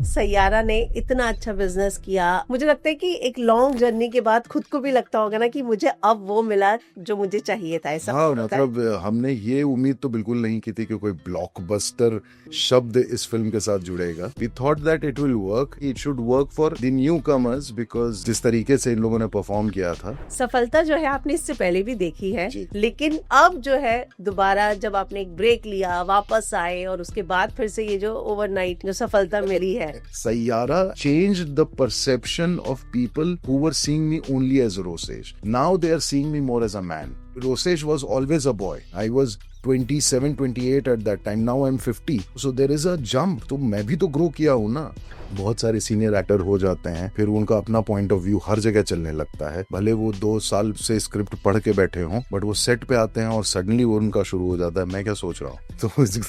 सैयारा ने इतना अच्छा बिजनेस किया। मुझे लगता है कि एक लॉन्ग जर्नी के बाद खुद को भी लगता होगा ना कि मुझे अब वो मिला जो मुझे चाहिए था। ऐसा हाँ, होता है? मतलब हमने ये उम्मीद तो बिल्कुल नहीं की थी कि कोई ब्लॉकबस्टर शब्द इस फिल्म के साथ जुड़ेगा। We thought that it will work, it should work for the newcomers, because जिस तरीके से इन लोगों ने परफॉर्म किया था। सफलता जो है आपने इससे पहले भी देखी है, जी। लेकिन अब जो है दोबारा जब आपने एक ब्रेक लिया, वापस आए और उसके बाद फिर से ये जो ओवरनाइट जो सफलता मिली है। Sayyara changed the perception of people who were seeing me only as Rosesh. Now they are seeing me more as a man. Rosesh was always a boy. I was 27, 28 at that time. Now I'm 50. So there is a jump. तो मैं भी तो grow किया हूँ ना। बहुत सारे senior actor हो जाते हैं, फिर उनका अपना पॉइंट ऑफ व्यू हर जगह चलने लगता है। भले वो 2 साल से स्क्रिप्ट पढ़ के बैठे हों, बट वो सेट पे आते हैं और सडनली वो उनका शुरू हो जाता है, मैं क्या सोच रहा हूँ।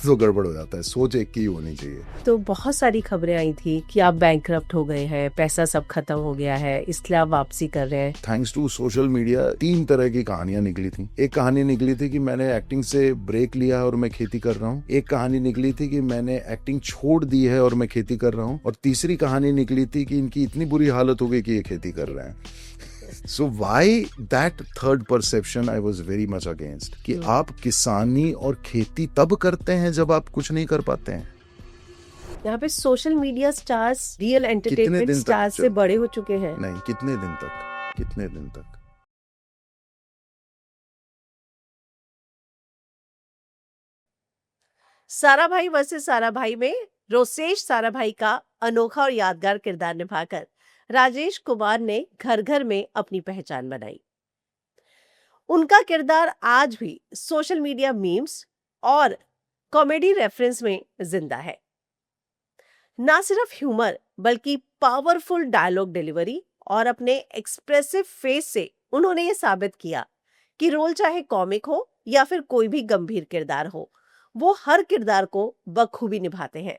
तो गड़बड़ हो जाता है। सोच एक की ही होनी चाहिए। तो बहुत सारी खबरें आई थी कि आप बैंकरप्ट हो गए हैं, पैसा सब खत्म हो गया है, इसलिए आप वापसी कर रहे हैं। थैंक्स टू सोशल मीडिया 3 तरह की कहानियां निकली थी। एक कहानी निकली थी कि मैंने एक्टिंग से ब्रेक लिया और मैं खेती कर रहा हूँ। एक कहानी निकली थी कि मैंने एक्टिंग छोड़ दी है और मैं खेती कर रहा हूँ। और तीसरी कहानी निकली थी कि इनकी इतनी बुरी हालत हो गई कि ये खेती कर रहे हैं। So why that third perception I was very much against कि आप किसानी और खेती तब करते हैं जब आप कुछ नहीं कर पाते हैं। यहाँ पे social media stars real entertainment stars से बड़े हो चुके हैं। नहीं, कितने दिन तक। सारा भाई वर्सेस सारा भाई में रोसेश सारा भाई का अनोखा और यादगार किरदार निभाकर राजेश कुमार ने घर घर में अपनी पहचान बनाई। उनका किरदार आज भी सोशल मीडिया मीम्स और कॉमेडी रेफरेंस में जिंदा है। ना सिर्फ ह्यूमर बल्कि पावरफुल डायलॉग डिलीवरी और अपने एक्सप्रेसिव फेस से उन्होंने ये साबित किया कि रोल चाहे कॉमिक हो या फिर कोई भी गंभीर किरदार हो, वो हर किरदार को बखूबी निभाते हैं।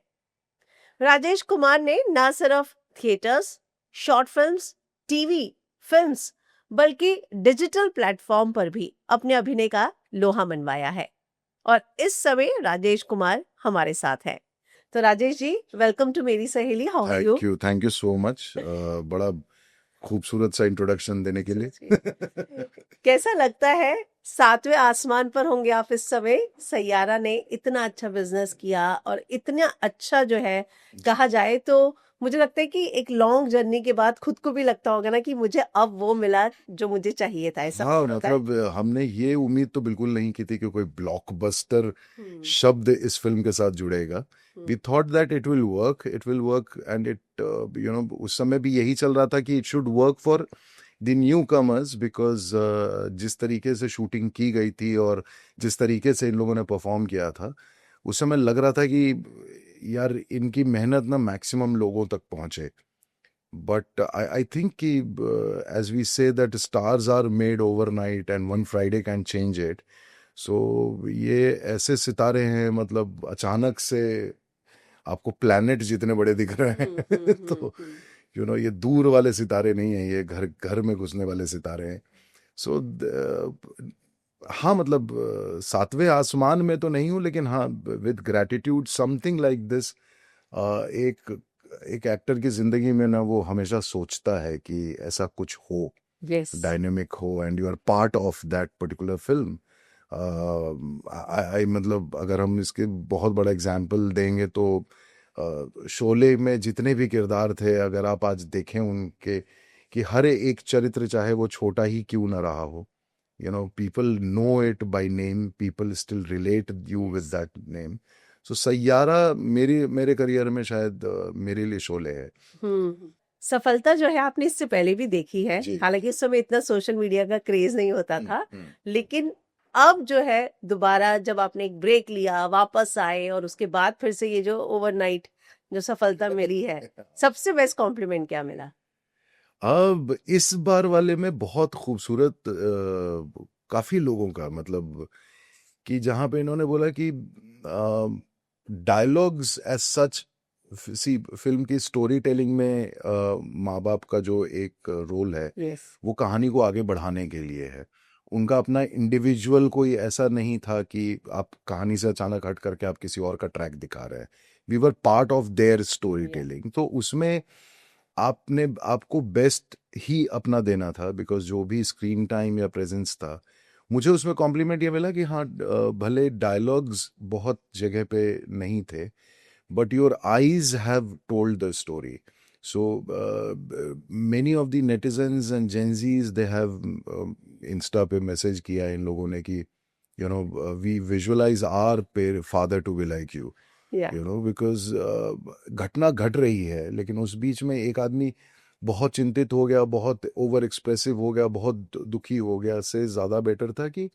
राजेश कुमार ने ना सिर्फ theatres, short films, TV, films बल्कि डिजिटल प्लेटफॉर्म पर भी अपने अभिनय का लोहा मनवाया है। और इस समय राजेश कुमार हमारे साथ हैं। तो राजेश जी, वेलकम टू मेरी सहेली। How are you? Thank you so much. बड़ा खूबसूरत सा इंट्रोडक्शन देने के लिए। कैसा लगता है? 7वें आसमान पर होंगे आप इस समय। सैयारा ने इतना अच्छा बिजनेस किया और इतना अच्छा जो है कहा जाए तो मुझे लगता है कि एक लॉन्ग जर्नी के बाद खुद को भी लगता होगा ना कि मुझे अब वो मिला जो मुझे चाहिए था। ऐसा हाँ, होता है? मतलब हमने ये उम्मीद तो बिल्कुल नहीं की थी कि कोई ब्लॉकबस्टर शब्द इस फिल्म के साथ जुड़ेगा। We thought that it will work and it उस समय भी यही चल रहा था कि it should work for the newcomers, because जिस तरीके से शूटिंग की गई थी और जिस तरीके से इन लोगों ने परफॉर्म किया था, उस समय लग रहा था कि यार इनकी मेहनत ना मैक्सिमम लोगों तक पहुंचे। But I think कि as we say that stars are made overnight and one Friday can change it. So ये ऐसे सितारे हैं, मतलब अचानक से आपको प्लैनेट जितने बड़े दिख रहे हैं। तो ये दूर वाले सितारे नहीं हैं, ये घर घर में घुसने वाले सितारे हैं। सो हाँ, मतलब 7वें आसमान में तो नहीं हूँ, लेकिन हाँ, with gratitude something like this. एक एक्टर की जिंदगी में ना वो हमेशा सोचता है कि ऐसा कुछ हो, डायनेमिक हो, and you are part of that particular film. मतलब अगर हम इसके बहुत बड़ा एग्जाम्पल देंगे तो शोले में जितने भी किरदार थे, अगर आप आज देखें उनके कि हर एक चरित्र, चाहे वो छोटा ही क्यों ना रहा हो, people know it by name, people still relate you with that name. So Saiyaara मेरे करियर में शायद मेरे लिए शोले है। सफलता जो है आपने इससे पहले भी देखी है, हालांकि उस समय इतना सोशल मीडिया का क्रेज नहीं होता था, लेकिन अब जो है दोबारा जब आपने एक ब्रेक लिया, वापस आए और उसके बाद फिर से ये जो ओवरनाइट जो सफलता मिली है, सबसे बेस्ट कॉम्प्लीमेंट क्या मिला? अब इस बार वाले में बहुत खूबसूरत काफी लोगों का, मतलब कि जहां पे इन्होंने बोला कि डायलॉग्स एज सच, सी फिल्म की स्टोरी टेलिंग में माँ बाप का जो एक रोल है, वो कहानी को आगे बढ़ाने के लिए है। उनका अपना इंडिविजुअल कोई ऐसा नहीं था कि आप कहानी से अचानक हट करके आप किसी और का ट्रैक दिखा रहे हैं। We were part of their storytelling. तो उसमें आपको बेस्ट ही अपना देना था, बिकॉज जो भी स्क्रीन टाइम या प्रेजेंस था, मुझे उसमें कॉम्प्लीमेंट ये मिला कि हाँ, भले डायलॉग्स बहुत जगह पे नहीं थे, but your eyes have told the story. So many of the netizens and Gen Zs, they have Insta पे मैसेज किया इन लोगों ने कि we visualize our father to be like you, Yeah. because घटना घट रही है, लेकिन उस बीच में एक आदमी बहुत चिंतित हो गया, बहुत ओवर एक्सप्रेसिव हो गया, बहुत दुखी हो गया, से ज़्यादा बेटर था कि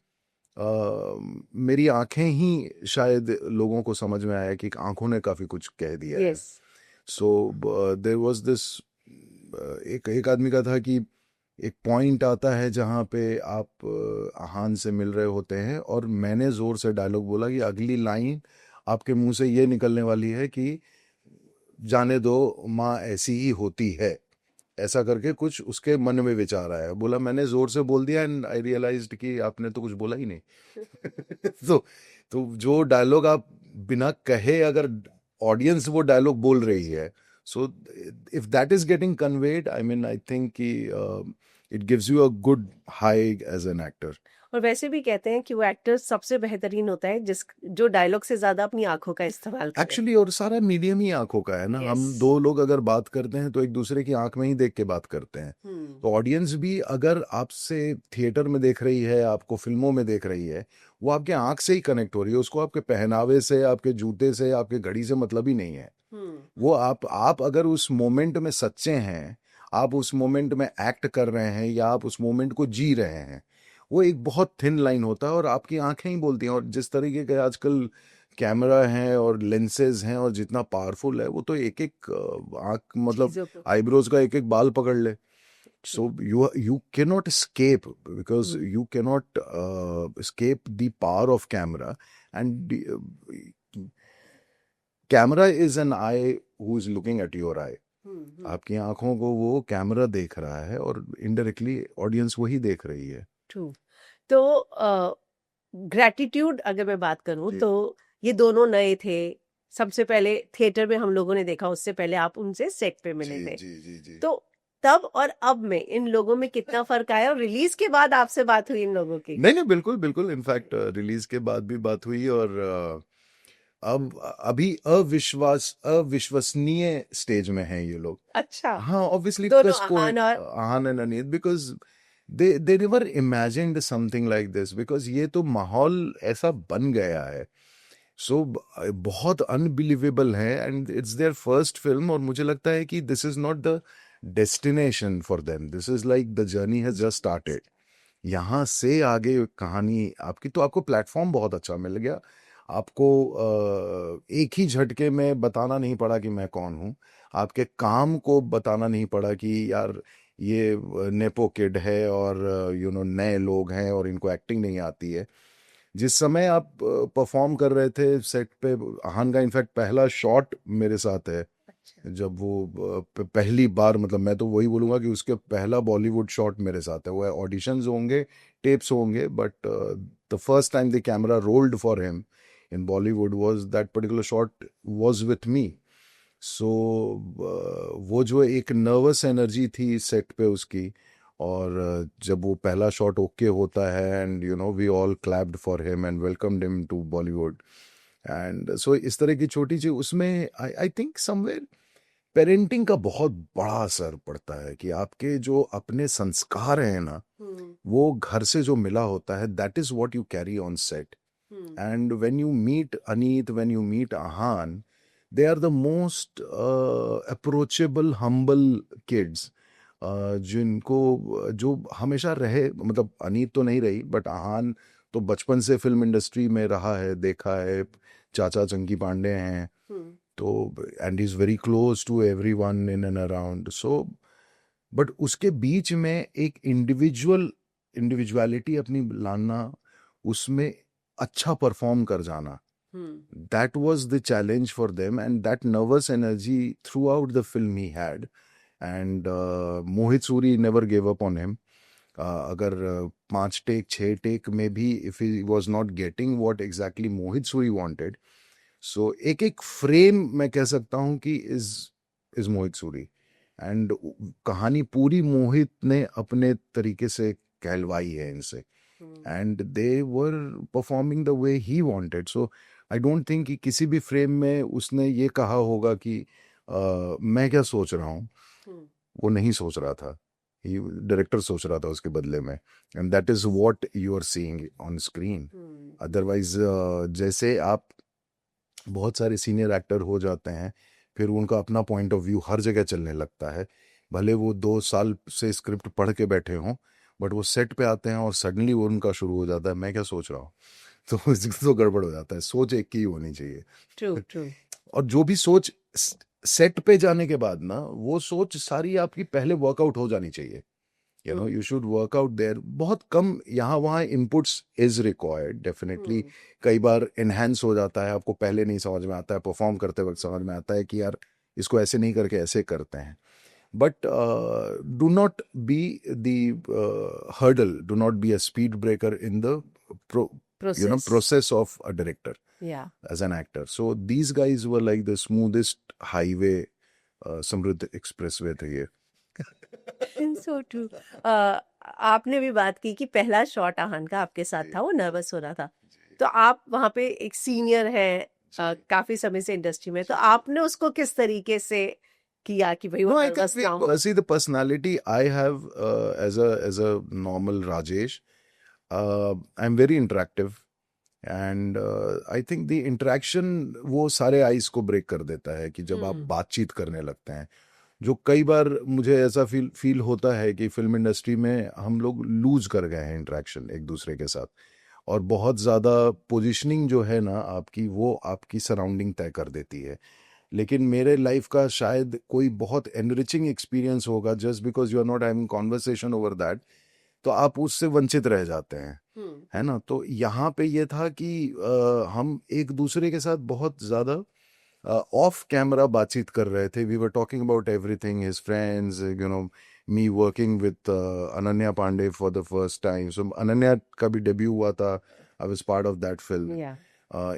मेरी आंखें ही शायद लोगों को समझ में आया कि आंखों ने काफी कुछ कह दिया है। Yes. So there was this, एक आदमी का था कि एक पॉइंट आता है जहाँ पे आप आहान से मिल रहे होते हैं, और मैंने जोर से डायलॉग बोला कि अगली लाइन आपके मुंह से ये निकलने वाली है कि जाने दो माँ ऐसी ही होती है, ऐसा करके कुछ उसके मन में विचार आया। बोला मैंने जोर से बोल दिया एंड आई रियलाइज्ड कि आपने तो कुछ बोला ही नहीं। तो जो डायलॉग आप बिना कहे, अगर ऑडियंस वो डायलॉग बोल रही है, so if that is getting conveyed, I mean I think कि it gives you a good high as an actor. और वैसे भी कहते हैं कि वो एक्टर सबसे बेहतरीन होता है जो डायलॉग से ज्यादा अपनी आंखों का इस्तेमाल करे। एक्चुअली और सारा मीडियम ही आंखों का है ना। हम Yes. दो लोग अगर बात करते हैं तो एक दूसरे की आंख में ही देख के बात करते हैं। तो ऑडियंस भी अगर आपसे थिएटर में देख रही है, आपको फिल्मों में देख रही है, वो आपके आंख से ही कनेक्ट हो रही है। उसको आपके पहनावे से, आपके जूते से, आपके घड़ी से मतलब ही नहीं है। वो आप अगर उस मोमेंट में सच्चे हैं, आप उस मोमेंट में एक्ट कर रहे हैं, या आप उस मोमेंट को जी रहे हैं, वो एक बहुत थिन लाइन होता है और आपकी आंखें ही बोलती हैं। और जिस तरीके के आजकल कैमरा हैं और लेंसेज हैं और जितना पावरफुल है, वो तो एक एक आंख, मतलब चीजों को। आईब्रोज का एक एक बाल पकड़ ले। So you cannot escape, because you cannot escape the power of camera, and camera is an eye who is looking at your eye. आपकी आंखों को वो कैमरा देख रहा है और इनडायरेक्टली ऑडियंस वही देख रही है। ट्रू। तो ग्रैटिट्यूड अगर मैं बात करूं जी। तो ये दोनों नए थे। सबसे पहले थिएटर में हम लोगों ने देखा, उससे पहले आप उनसे सेट पे मिले जी थे। जी जी जी। तो तब और अब में इन लोगों में कितना फर्क आया, और रिलीज के बाद आपसे बात हुई इन लोगों की? नहीं नहीं, बिल्कुल बिल्कुल, इनफैक्ट रिलीज के बाद भी बात हुई, और अब अभी अविश्वसनीय स्टेज में हैं ये लोग। अच्छा। हाँ, ऑब्वियसली, दोनों बिकॉज आहान और Aahan and Aneet, because they never imagined something like this, because ये तो माहौल ऐसा बन गया है। सो बहुत अनबिलीवेबल है, and it's their first film, और मुझे लगता है कि this is not the destination for them, this is like the journey has just started. यहाँ से आगे कहानी आपकी, तो आपको प्लेटफॉर्म बहुत अच्छा मिल गया। आपको एक ही झटके में बताना नहीं पड़ा कि मैं कौन हूँ। आपके काम को बताना नहीं पड़ा कि यार ये नेपो किड है, और नए लोग हैं और इनको एक्टिंग नहीं आती है। जिस समय आप परफॉर्म कर रहे थे सेट पे, आहान का इनफैक्ट पहला शॉट मेरे साथ है। जब वो पहली बार, मतलब मैं तो वही बोलूँगा कि उसके पहला बॉलीवुड शॉट मेरे साथ है। वो ऑडिशंस होंगे, टेप्स होंगे, but the first time the camera rolled for him in Bollywood was that particular shot was with me. So वो जो एक नर्वस एनर्जी थी सेट पे उसकी, और जब वो पहला शॉट ओके होता है, and we all clapped for him and welcomed him to Bollywood. And so इस तरह की छोटी चीज उसमें, आई थिंक समवेयर पेरेंटिंग का बहुत बड़ा असर पड़ता है, कि आपके जो अपने संस्कार हैं ना, वो घर से जो मिला होता है, that is what you carry on set. And when you meet Aneet, when you meet Aahan, they are the most approachable, humble kids, जिनको जो हमेशा रहे, मतलब अनीत तो नहीं रही, बट आहान तो बचपन से फिल्म इंडस्ट्री में रहा है, देखा है, चाचा चंकी पांडे हैं, तो and is very close to everyone in and around. So but उसके बीच में एक इंडिविजुअलिटी अपनी लाना, उसमें अच्छा परफॉर्म कर जाना, that was the challenge for them, and that nervous energy throughout the film he had, and Mohit Suri never gave up on him. अगर 5 टेक 6 टेक में भी if he was not getting what exactly Mohit Suri wanted, सो एक एक frame मैं कह सकता हूँ कि इज मोहित सूरी, एंड कहानी पूरी मोहित ने अपने तरीके से कहलवाई है इनसे, and they were performing the way he wanted. So I don't think कि किसी भी फ्रेम में उसने ये कहा होगा कि मैं क्या सोच रहा हूँ, वो नहीं सोच रहा था, ही डायरेक्टर सोच रहा था उसके बदले में, and that is what you are seeing on screen. Otherwise जैसे आप बहुत सारे सीनियर एक्टर हो जाते हैं, फिर उनका अपना पॉइंट ऑफ व्यू हर जगह चलने लगता है, भले वो 2 साल से स्क्रिप्ट पढ़ के बैठे हों, बट वो सेट पे आते हैं और सडनली वो उनका शुरू हो जाता है मैं क्या सोच रहा हूँ। तो इससे तो गड़बड़ हो जाता है, सोच एक की ही होनी चाहिए। True true. और जो भी सोच सेट पे जाने के बाद ना, वो सोच सारी आपकी पहले वर्कआउट हो जानी चाहिए। You should work out there. बहुत कम यहाँ वहाँ इनपुट्स इज रिक्वायर्ड डेफिनेटली। कई बार इनहेंस हो जाता है, आपको पहले नहीं समझ में आता है, परफॉर्म करते वक्त समझ में आता है कि यार इसको ऐसे नहीं करके ऐसे करते हैं। But do not be the hurdle, do not be a speed breaker in the Process. process of a director Yeah. as an actor. So these guys were like the smoothest highway, समृद्ध expressway थे ये। So true. आपने भी बात की कि पहला shot आहान का आपके साथ था, वो नर्वस हो रहा था, तो आप वहाँ पे एक सीनियर हैं काफी समय से इंडस्ट्री में, तो आपने उसको किस तरीके से किया कि भाई वो No, I नर्वस think ना हो? see the personality I have as a normal Rajesh. I'm very interactive, and I think the interaction वो सारे आइस को ब्रेक कर देता है कि जब आप बातचीत करने लगते हैं, जो कई बार मुझे ऐसा फील होता है कि फिल्म इंडस्ट्री में हम लोग लूज कर गए हैं इंटरेक्शन एक दूसरे के साथ, और बहुत ज़्यादा पोजीशनिंग जो है ना आपकी, वो आपकी सराउंडिंग तय कर देती है। लेकिन मेरे लाइफ का शायद कोई बहुत एनरिचिंग एक्सपीरियंस होगा, just because you are not having conversation over that, तो आप उससे वंचित रह जाते हैं, है ना। तो यहाँ पे ये था कि हम एक दूसरे के साथ बहुत ज़्यादा ऑफ कैमरा बातचीत कर रहे थे। We were talking about everything, his friends, me working with Ananya Panday for the first time. So Ananya का भी डेब्यू हुआ था, I was part of that film.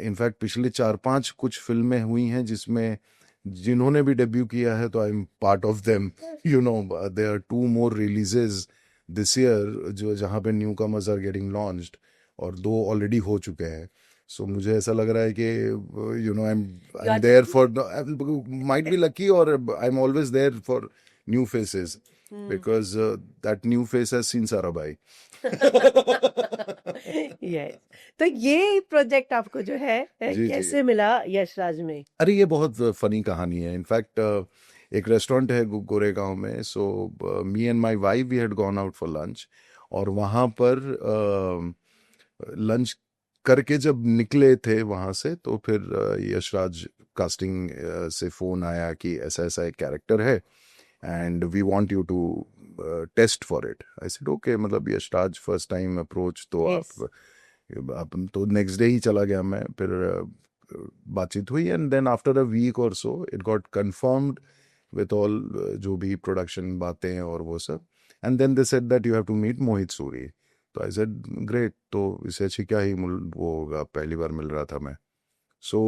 In fact पिछले 4-5 कुछ फिल्में हुई हैं जिसमें जिन्होंने भी डेब्यू किया है, तो I am part of them. There are 2 more releases this year जो जहाँ पे newcomers are getting launched, और 2 ऑलरेडी हो चुके हैं। सो मुझे ऐसा लग रहा है कि I am there for, might be lucky, और I am always there for new faces, because that new face has seen Sarabhai. Yes. तो ये प्रोजेक्ट आपको जो है जी, कैसे मिला यशराज में? अरे ये बहुत फनी कहानी है। इनफैक्ट एक रेस्टोरेंट है गोरेगांव में, so me and my wife we had gone out for lunch, और वहाँ पर लंच करके जब निकले थे वहाँ से, तो फिर यशराज कास्टिंग से फ़ोन आया कि ऐसा ऐसा एक कैरेक्टर है and we want you to test for it. I said okay, मतलब यशराज फर्स्ट टाइम अप्रोच, तो Yes. आप तो नेक्स्ट डे ही चला गया मैं। फिर बातचीत हुई, and then after a week और so it got confirmed with all जो भी प्रोडक्शन बातें और वो सब, and then they said that you have to meet Mohit Suri. तो आई सेड ग्रेट, तो इससे अच्छी क्या ही वो होगा, पहली बार मिल रहा था मैं। So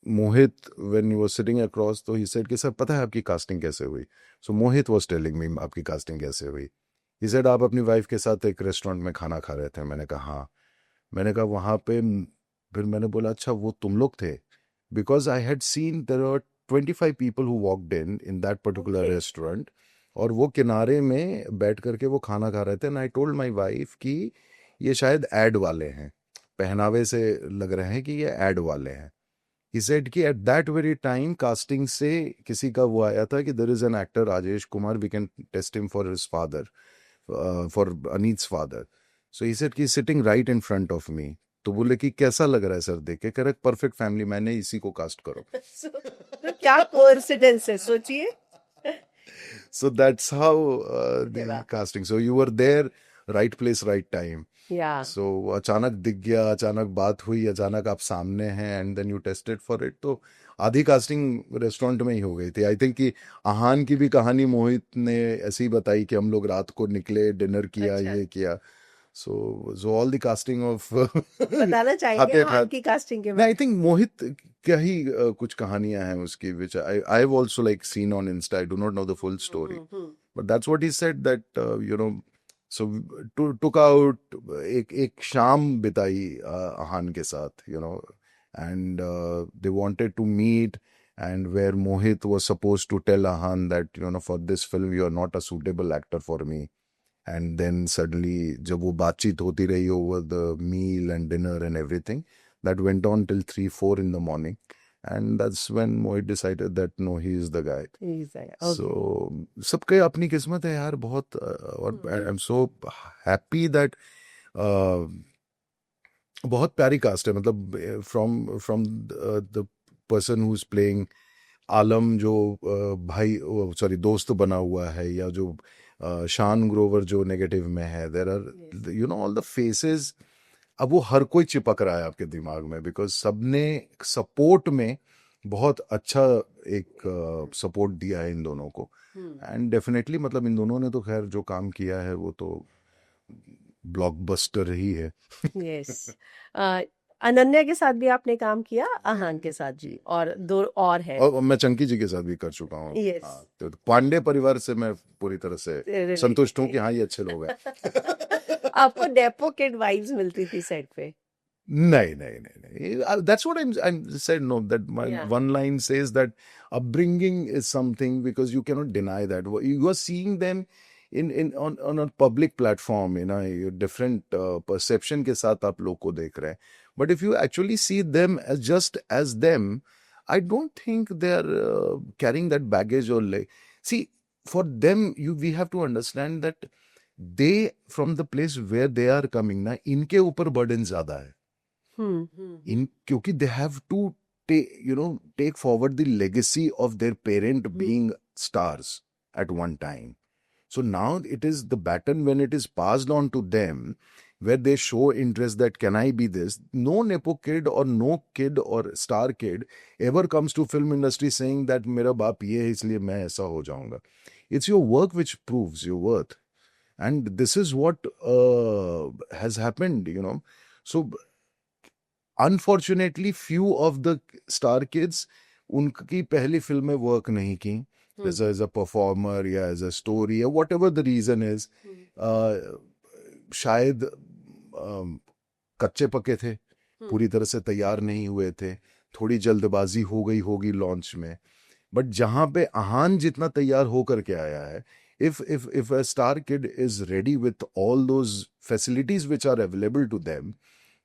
Mohit when you was sitting across, तो ही सेड कि सर पता है आपकी कास्टिंग कैसे हुई? सो मोहित वाज टेलिंग मी आपकी कास्टिंग कैसे हुई। ही सेड आप अपनी वाइफ के साथ एक रेस्टोरेंट में खाना खा रहे थे। मैंने कहा हाँ। मैंने कहा वहाँ पे, फिर मैंने बोला अच्छा वो तुम लोग थे, because I had seen there are 25 people who walked in that particular Okay. Restaurant, और वो किनारे में बैठ करके वो खाना खा रहे थे। And I told my wife कि ये शायद एड वाले हैं, पहनावे से लग रहे हैं कि ये एड वाले हैं। ही सेड कि at that very time casting से किसी का वो आया था कि there is an actor Rajesh Kumar, we can test him for his father, for Aneet's father. So he said कि sitting right in front of me. तो बोले कि कैसा लग रहा है सर देख के? कह रहे परफेक्ट फैमिली मैन है, इसी को कास्ट करो। तो क्या कोइंसिडेंस है, सोचिए। So that's how अरे the वाह। casting. So you were there, right place, right time. या So अचानक दिख गया, अचानक बात हुई, अचानक आप सामने हैं, and then you tested for it. तो आधी कास्टिंग रेस्टोरेंट में ही हो गई थी। आई थिंक कि आहान की भी कहानी मोहित ने ऐसी ही बताई कि हम लोग रात को निकले, डिनर किया, अच्छा। ये किया। so all the casting of बताना चाहेंगे खाते हाँ खाते की कास्टिंग के I बारे think मोहित क्या ही कुछ कहानियां हैं उसकी which I have also like seen on Insta. I do not know the full story, but that's what he said that so took out एक शाम बिताई आहान के साथ, and they wanted to meet, and where Mohit was supposed to tell Ahan that for this film you are not a suitable actor for me, and then suddenly जब वो बातचीत होती रही over the meal and dinner and everything, that went on till 3-4 in the morning, and that's when Mohit decided that no, he is the guy. okay. So सबके अपनी किस्मत है यार बहुत, और I am so happy that बहुत प्यारी cast है, मतलब from the person who is playing Alam, जो भाई सॉरी दोस्त बना हुआ है, या जो शान ग्रोवर जो नेगेटिव में है, there are all the faces, अब वो हर कोई चिपक रहा है आपके दिमाग में, बिकॉज सबने सपोर्ट में बहुत अच्छा एक सपोर्ट दिया है इन दोनों को, एंड डेफिनेटली मतलब इन दोनों ने तो खैर जो काम किया है वो तो ब्लॉकबस्टर ही है। यस अनन्या के साथ भी आपने काम किया, आहान के साथ जी, और दो और है और मैं चंकी जी के साथ भी कर चुका हूँ। Yes. हाँ, तो पांडे परिवार से मैं पूरी तरह से संतुष्ट हूँ कि हाँ ये अच्छे लोग हैं। आपको डेपो किड वाइब्स मिलती थी सेट पे? नहीं नहीं नहीं नहीं, that's what I'm said, no, that my Yeah. one line says that upbringing is something, because you cannot deny that you are seeing them on a public platform, different perception के साथ आप लोग को देख रहे हैं, but if you actually see them as just as them, I don't think they are carrying that baggage, or like, see, for them we have to understand that they, from the place where they are coming ना, इनके ऊपर burden ज्यादा है, क्योंकि they have to take forward the legacy of their parent being stars at one time. So now it is the baton, when it is passed on to them, where they show interest that can I be this. No nepo kid or no kid or star kid ever comes to film industry saying that मेरा बाप ये है इसलिए मैं ऐसा हो जाऊंगा. It's your work which proves your worth, and this is what has happened, So unfortunately few of the star kids, उनकी पहली फिल्में वर्क नहीं की, as a performer या as a story या whatever the reason is, शायद कच्चे पके थे, पूरी तरह से तैयार नहीं हुए थे, थोड़ी जल्दबाजी हो गई होगी लॉन्च में, बट जहां पे आहान जितना तैयार होकर के आया है, if a star kid is ready with all those facilities which are available to them,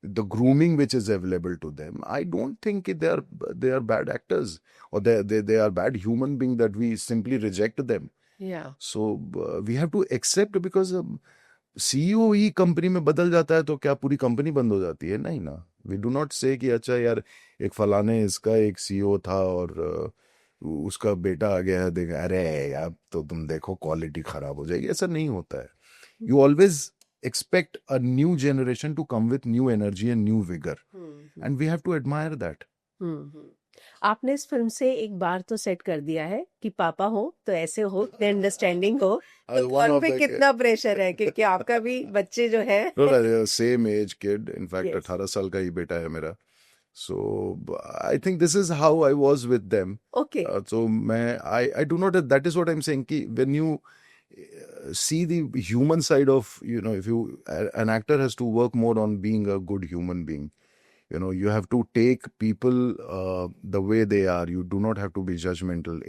the grooming which is available to them, I don't think they are bad actors, or they are bad human beings that we simply reject them. Yeah. So we have to accept, because CEO he company में बदल जाता है तो क्या पूरी company बंद हो जाती है? नहीं ना, वी डू नॉट से कि अच्छा यार एक फलाने इसका एक सीईओ था और उसका बेटा आ गया है, देख अरे यार तो तुम देखो क्वालिटी खराब हो जाएगी, ऐसा नहीं होता है. You always expect a new generation to come with new energy and new vigor, and we have to admire that. आपने इस फिल्म से एक बार तो सेट कर दिया है कि पापा हो तो ऐसे हो, अंडरस्टैंडिंग हो, तो One कौन of पे the कितना प्रेशर है, क्योंकि आपका भी बच्चे जो है same age kid, in fact Yes. 18 साल का ही बेटा है मेरा. So I think this is how I was with them. Okay So I do not, that is what I'm saying, ki when you see the human side of, if you, an actor has to work more on being a good human being. You have to take people the way they are. You do not have to be judgmental.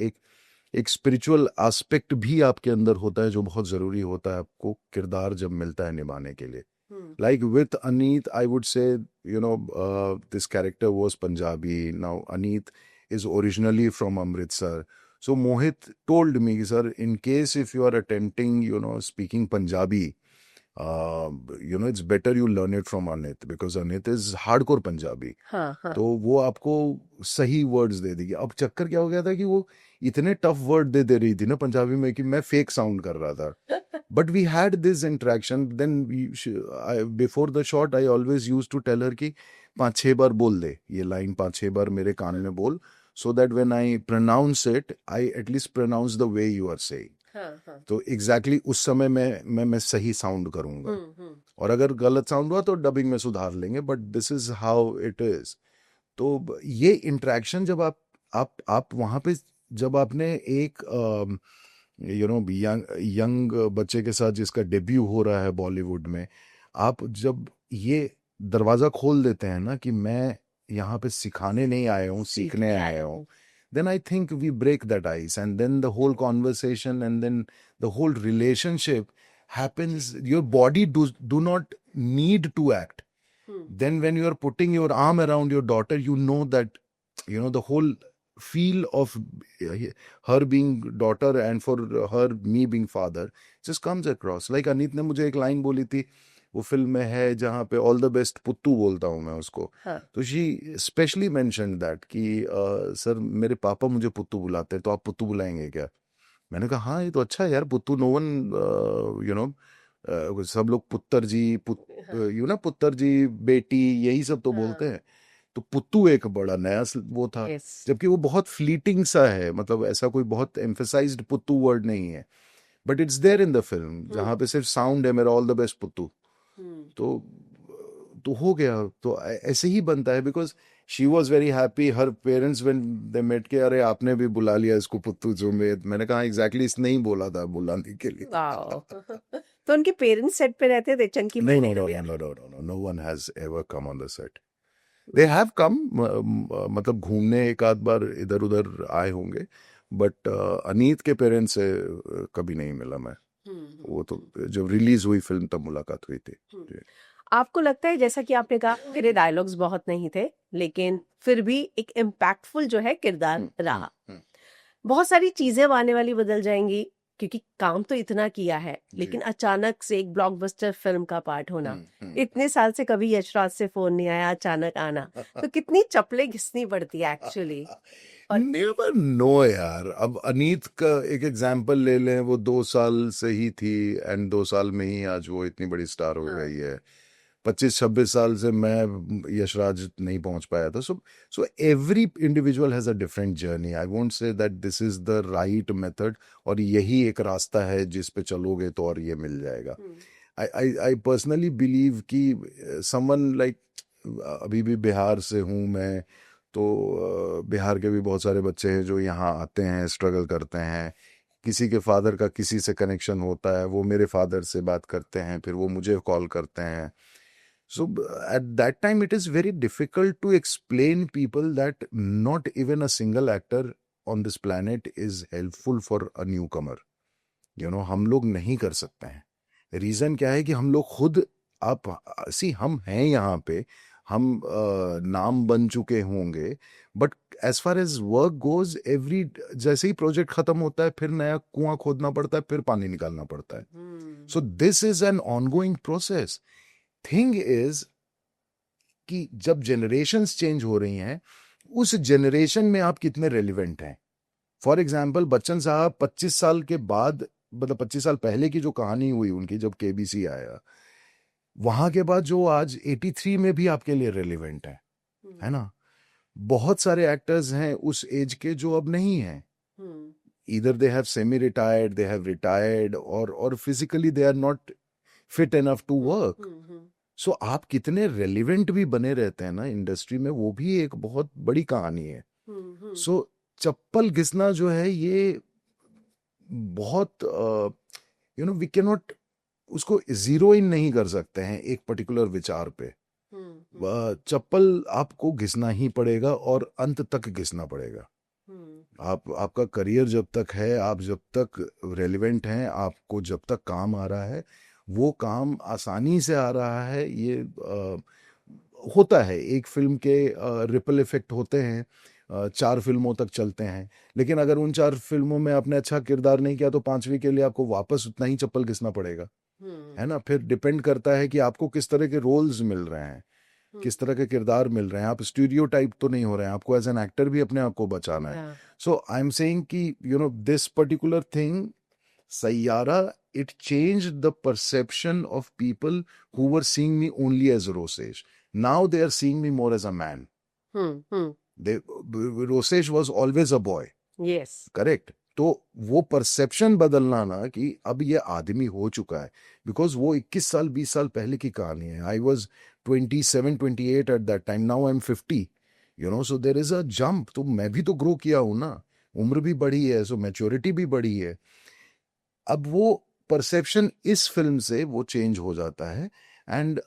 एक spiritual aspect भी आपके अंदर होता है जो बहुत जरूरी होता है आपको किरदार जब मिलता है निभाने के लिए. Like with Aneet, I would say, this character was Punjabi. Now Aneet is originally from Amritsar. So Mohit told me, sir, in case if you are attempting, speaking Punjabi, it's better you learn it from Aneet, because Aneet is hardcore Punjabi. हाँ हाँ तो वो आपको सही words दे देगी. अब चक्कर क्या हो गया था कि वो इतने टफ वर्ड दे रही थी ना पंजाबी में कि मैं फेक साउंड कर रहा था. But we had this interaction, then before the shot I always use to tell her कि 5-6 बार बोल दे ये लाइन, 5-6 बार मेरे कान में बोल, so that when I pronounce it, I at least pronounce the way you are saying. हाँ। तो exactly उस समय मैं सही साउंड करूंगा, और अगर गलत साउंड हुआ तो डबिंग में सुधार लेंगे, but this is how it is. तो ये इंटरेक्शन जब आप वहां पे, जब आपने एक यंग यंग बच्चे के साथ जिसका डेब्यू हो रहा है बॉलीवुड में, आप जब ये दरवाजा खोल देते हैं ना कि मैं यहाँ पे सिखाने नहीं आया हूँ, सीखने आया हूँ, then I think we break that ice, and then the whole conversation and then the whole relationship happens. Your body do not need to act. Then when you are putting your arm around your daughter, you know that, the whole feel of her being daughter and for her me being father just comes across. Like Aneet ने मुझे एक line बोली थी, वो film में है जहाँ पे ऑल द बेस्ट पुत्तू बोलता हूँ मैं उसको, तो शी स्पेशली मेंशन दैट कि सर मेरे पापा मुझे पुत्तू बुलाते हैं, तो आप पुत्तू बुलाएंगे क्या? मैंने कहा हाँ ये तो अच्छा है यार, पुत्तू, नो वन, यू नो, सब लोग पुत्तर जी, पुत्तर जी, बेटी, यही सब तो बोलते हैं। तो पुत्तू एक बड़ा नया वो था, जबकि वो बहुत फ्लीटिंग सा है, मतलब ऐसा कोई बहुत एम्फेसाइज्ड पुत्तू वर्ड नहीं है, but it's there in the film, जहाँ पे सिर्फ साउंड है मेरा ऑल द बेस्ट पुत्तू। तो हो गया, तो ऐसे ही बनता है, because she was very happy, her parents when they met के, अरे आपने भी बुला लिया इसको पुत्तू जो में, मैंने कहा एग्जैक्टली इसने ही बोला था बुलाने के लिए। तो उनके पेरेंट्स सेट पे रहते थे चंकी? नहीं, no one has ever come on the set. They have come, मतलब घूमने एक आध बार इधर उधर आए होंगे, बट अनीत के पेरेंट्स से कभी नहीं मिला मैं। वो तो जब रिलीज हुई फिल्म तब मुलाकात हुई थी। आपको लगता है, जैसा कि आपने कहा मेरे डायलॉग्स बहुत नहीं थे, लेकिन फिर भी एक इम्पैक्टफुल जो है किरदार रहा। बहुत सारी चीजें आने वाली बदल जाएंगी, क्योंकि काम तो इतना किया है, लेकिन अचानक से एक ब्लॉकबस्टर फिल्म का पार्ट होना, इतने साल से कभी यशराज से फोन नहीं आया, अचानक आना, तो कितनी चप्पलें घिसनी पड़ती है एक्चुअली। नेवर नो यार, अब अनीत का एक एग्जांपल ले लें, वो 2 साल से ही थी, एंड 2 साल में ही आज वो इतनी बड़ी स्टार हो गई है। 25-26 साल से मैं यशराज नहीं पहुंच पाया था। So every individual has a different journey. I won't say that this is the right method और यही एक रास्ता है जिस पे चलोगे तो और ये मिल जाएगा। आई पर्सनली बिलीव कि समवन लाइक, अभी भी बिहार से हूँ मैं, तो बिहार के भी बहुत सारे बच्चे हैं जो यहाँ आते हैं, स्ट्रगल करते हैं, किसी के फादर का किसी से कनेक्शन होता है, वो मेरे फादर से बात करते हैं, फिर वो मुझे कॉल करते हैं। So at that time, it is very difficult to explain people that not even a single actor on this planet is helpful for a newcomer. हम लोग नहीं कर सकते हैं। रीजन क्या है कि हम लोग खुद, हम हैं यहाँ पे, हम नाम बन चुके होंगे, but as far as work goes, जैसे ही प्रोजेक्ट खत्म होता है फिर नया कुआं खोदना पड़ता है, फिर पानी निकालना पड़ता है। सो this is an ongoing process. Thing is कि जब जनरेशन्स चेंज हो रही हैं, उस जनरेशन में आप कितने रेलिवेंट हैं। फॉर एग्जाम्पल बच्चन साहब 25 साल के बाद, मतलब 25 साल पहले की जो कहानी हुई उनकी, जब केबीसी आया, वहां के बाद जो आज 83 में भी आपके लिए रेलिवेंट है ना। बहुत सारे एक्टर्स हैं उस एज के जो अब नहीं हैं, either they have semi retired, they have retired, और physically they are not fit enough to work. So आप कितने रेलिवेंट भी बने रहते हैं ना इंडस्ट्री में, वो भी एक बहुत बड़ी कहानी है। सो चप्पल घिसना जो है ये बहुत, वी कैन नॉट, उसको जीरो इन नहीं कर सकते हैं एक पर्टिकुलर विचार पे। चप्पल आपको घिसना ही पड़ेगा और अंत तक घिसना पड़ेगा। आपका करियर जब तक है, आप जब तक रेलिवेंट हैं, आपको जब तक काम आ रहा है, वो काम आसानी से आ रहा है, ये होता है। एक फिल्म के रिपल इफेक्ट होते हैं, 4 फिल्मों तक चलते हैं, लेकिन अगर उन 4 फिल्मों में आपने अच्छा किरदार नहीं किया तो 5वीं के लिए आपको वापस उतना ही चप्पल घिसना पड़ेगा, है ना। फिर डिपेंड करता है कि आपको किस तरह के रोल्स मिल रहे हैं, किस तरह के किरदार मिल रहे हैं, आप स्टीरियो टाइप तो नहीं हो रहे हैं, आपको एज एन एक्टर भी अपने आप को बचाना है। सो आई एम सेइंग कि this particular thing, Sayyara, it changed the perception of people who were seeing me only as Rosesh. Now they are seeing me more as a man. Rosesh was always a boy. Yes. Correct. तो वो perception बदलना ना कि अब ये आदमी हो चुका है, बिकॉज वो 21 साल 20 साल पहले की कहानी है. I was 27 28 eight that time, now I M 50. So there is a jump. तो मैं भी तो ग्रो किया हूं ना, उम्र भी बढ़ी है, सो मैच्योरिटी भी बढ़ी है. अब वो परसेप्शन इस फिल्म से वो चेंज हो जाता है. And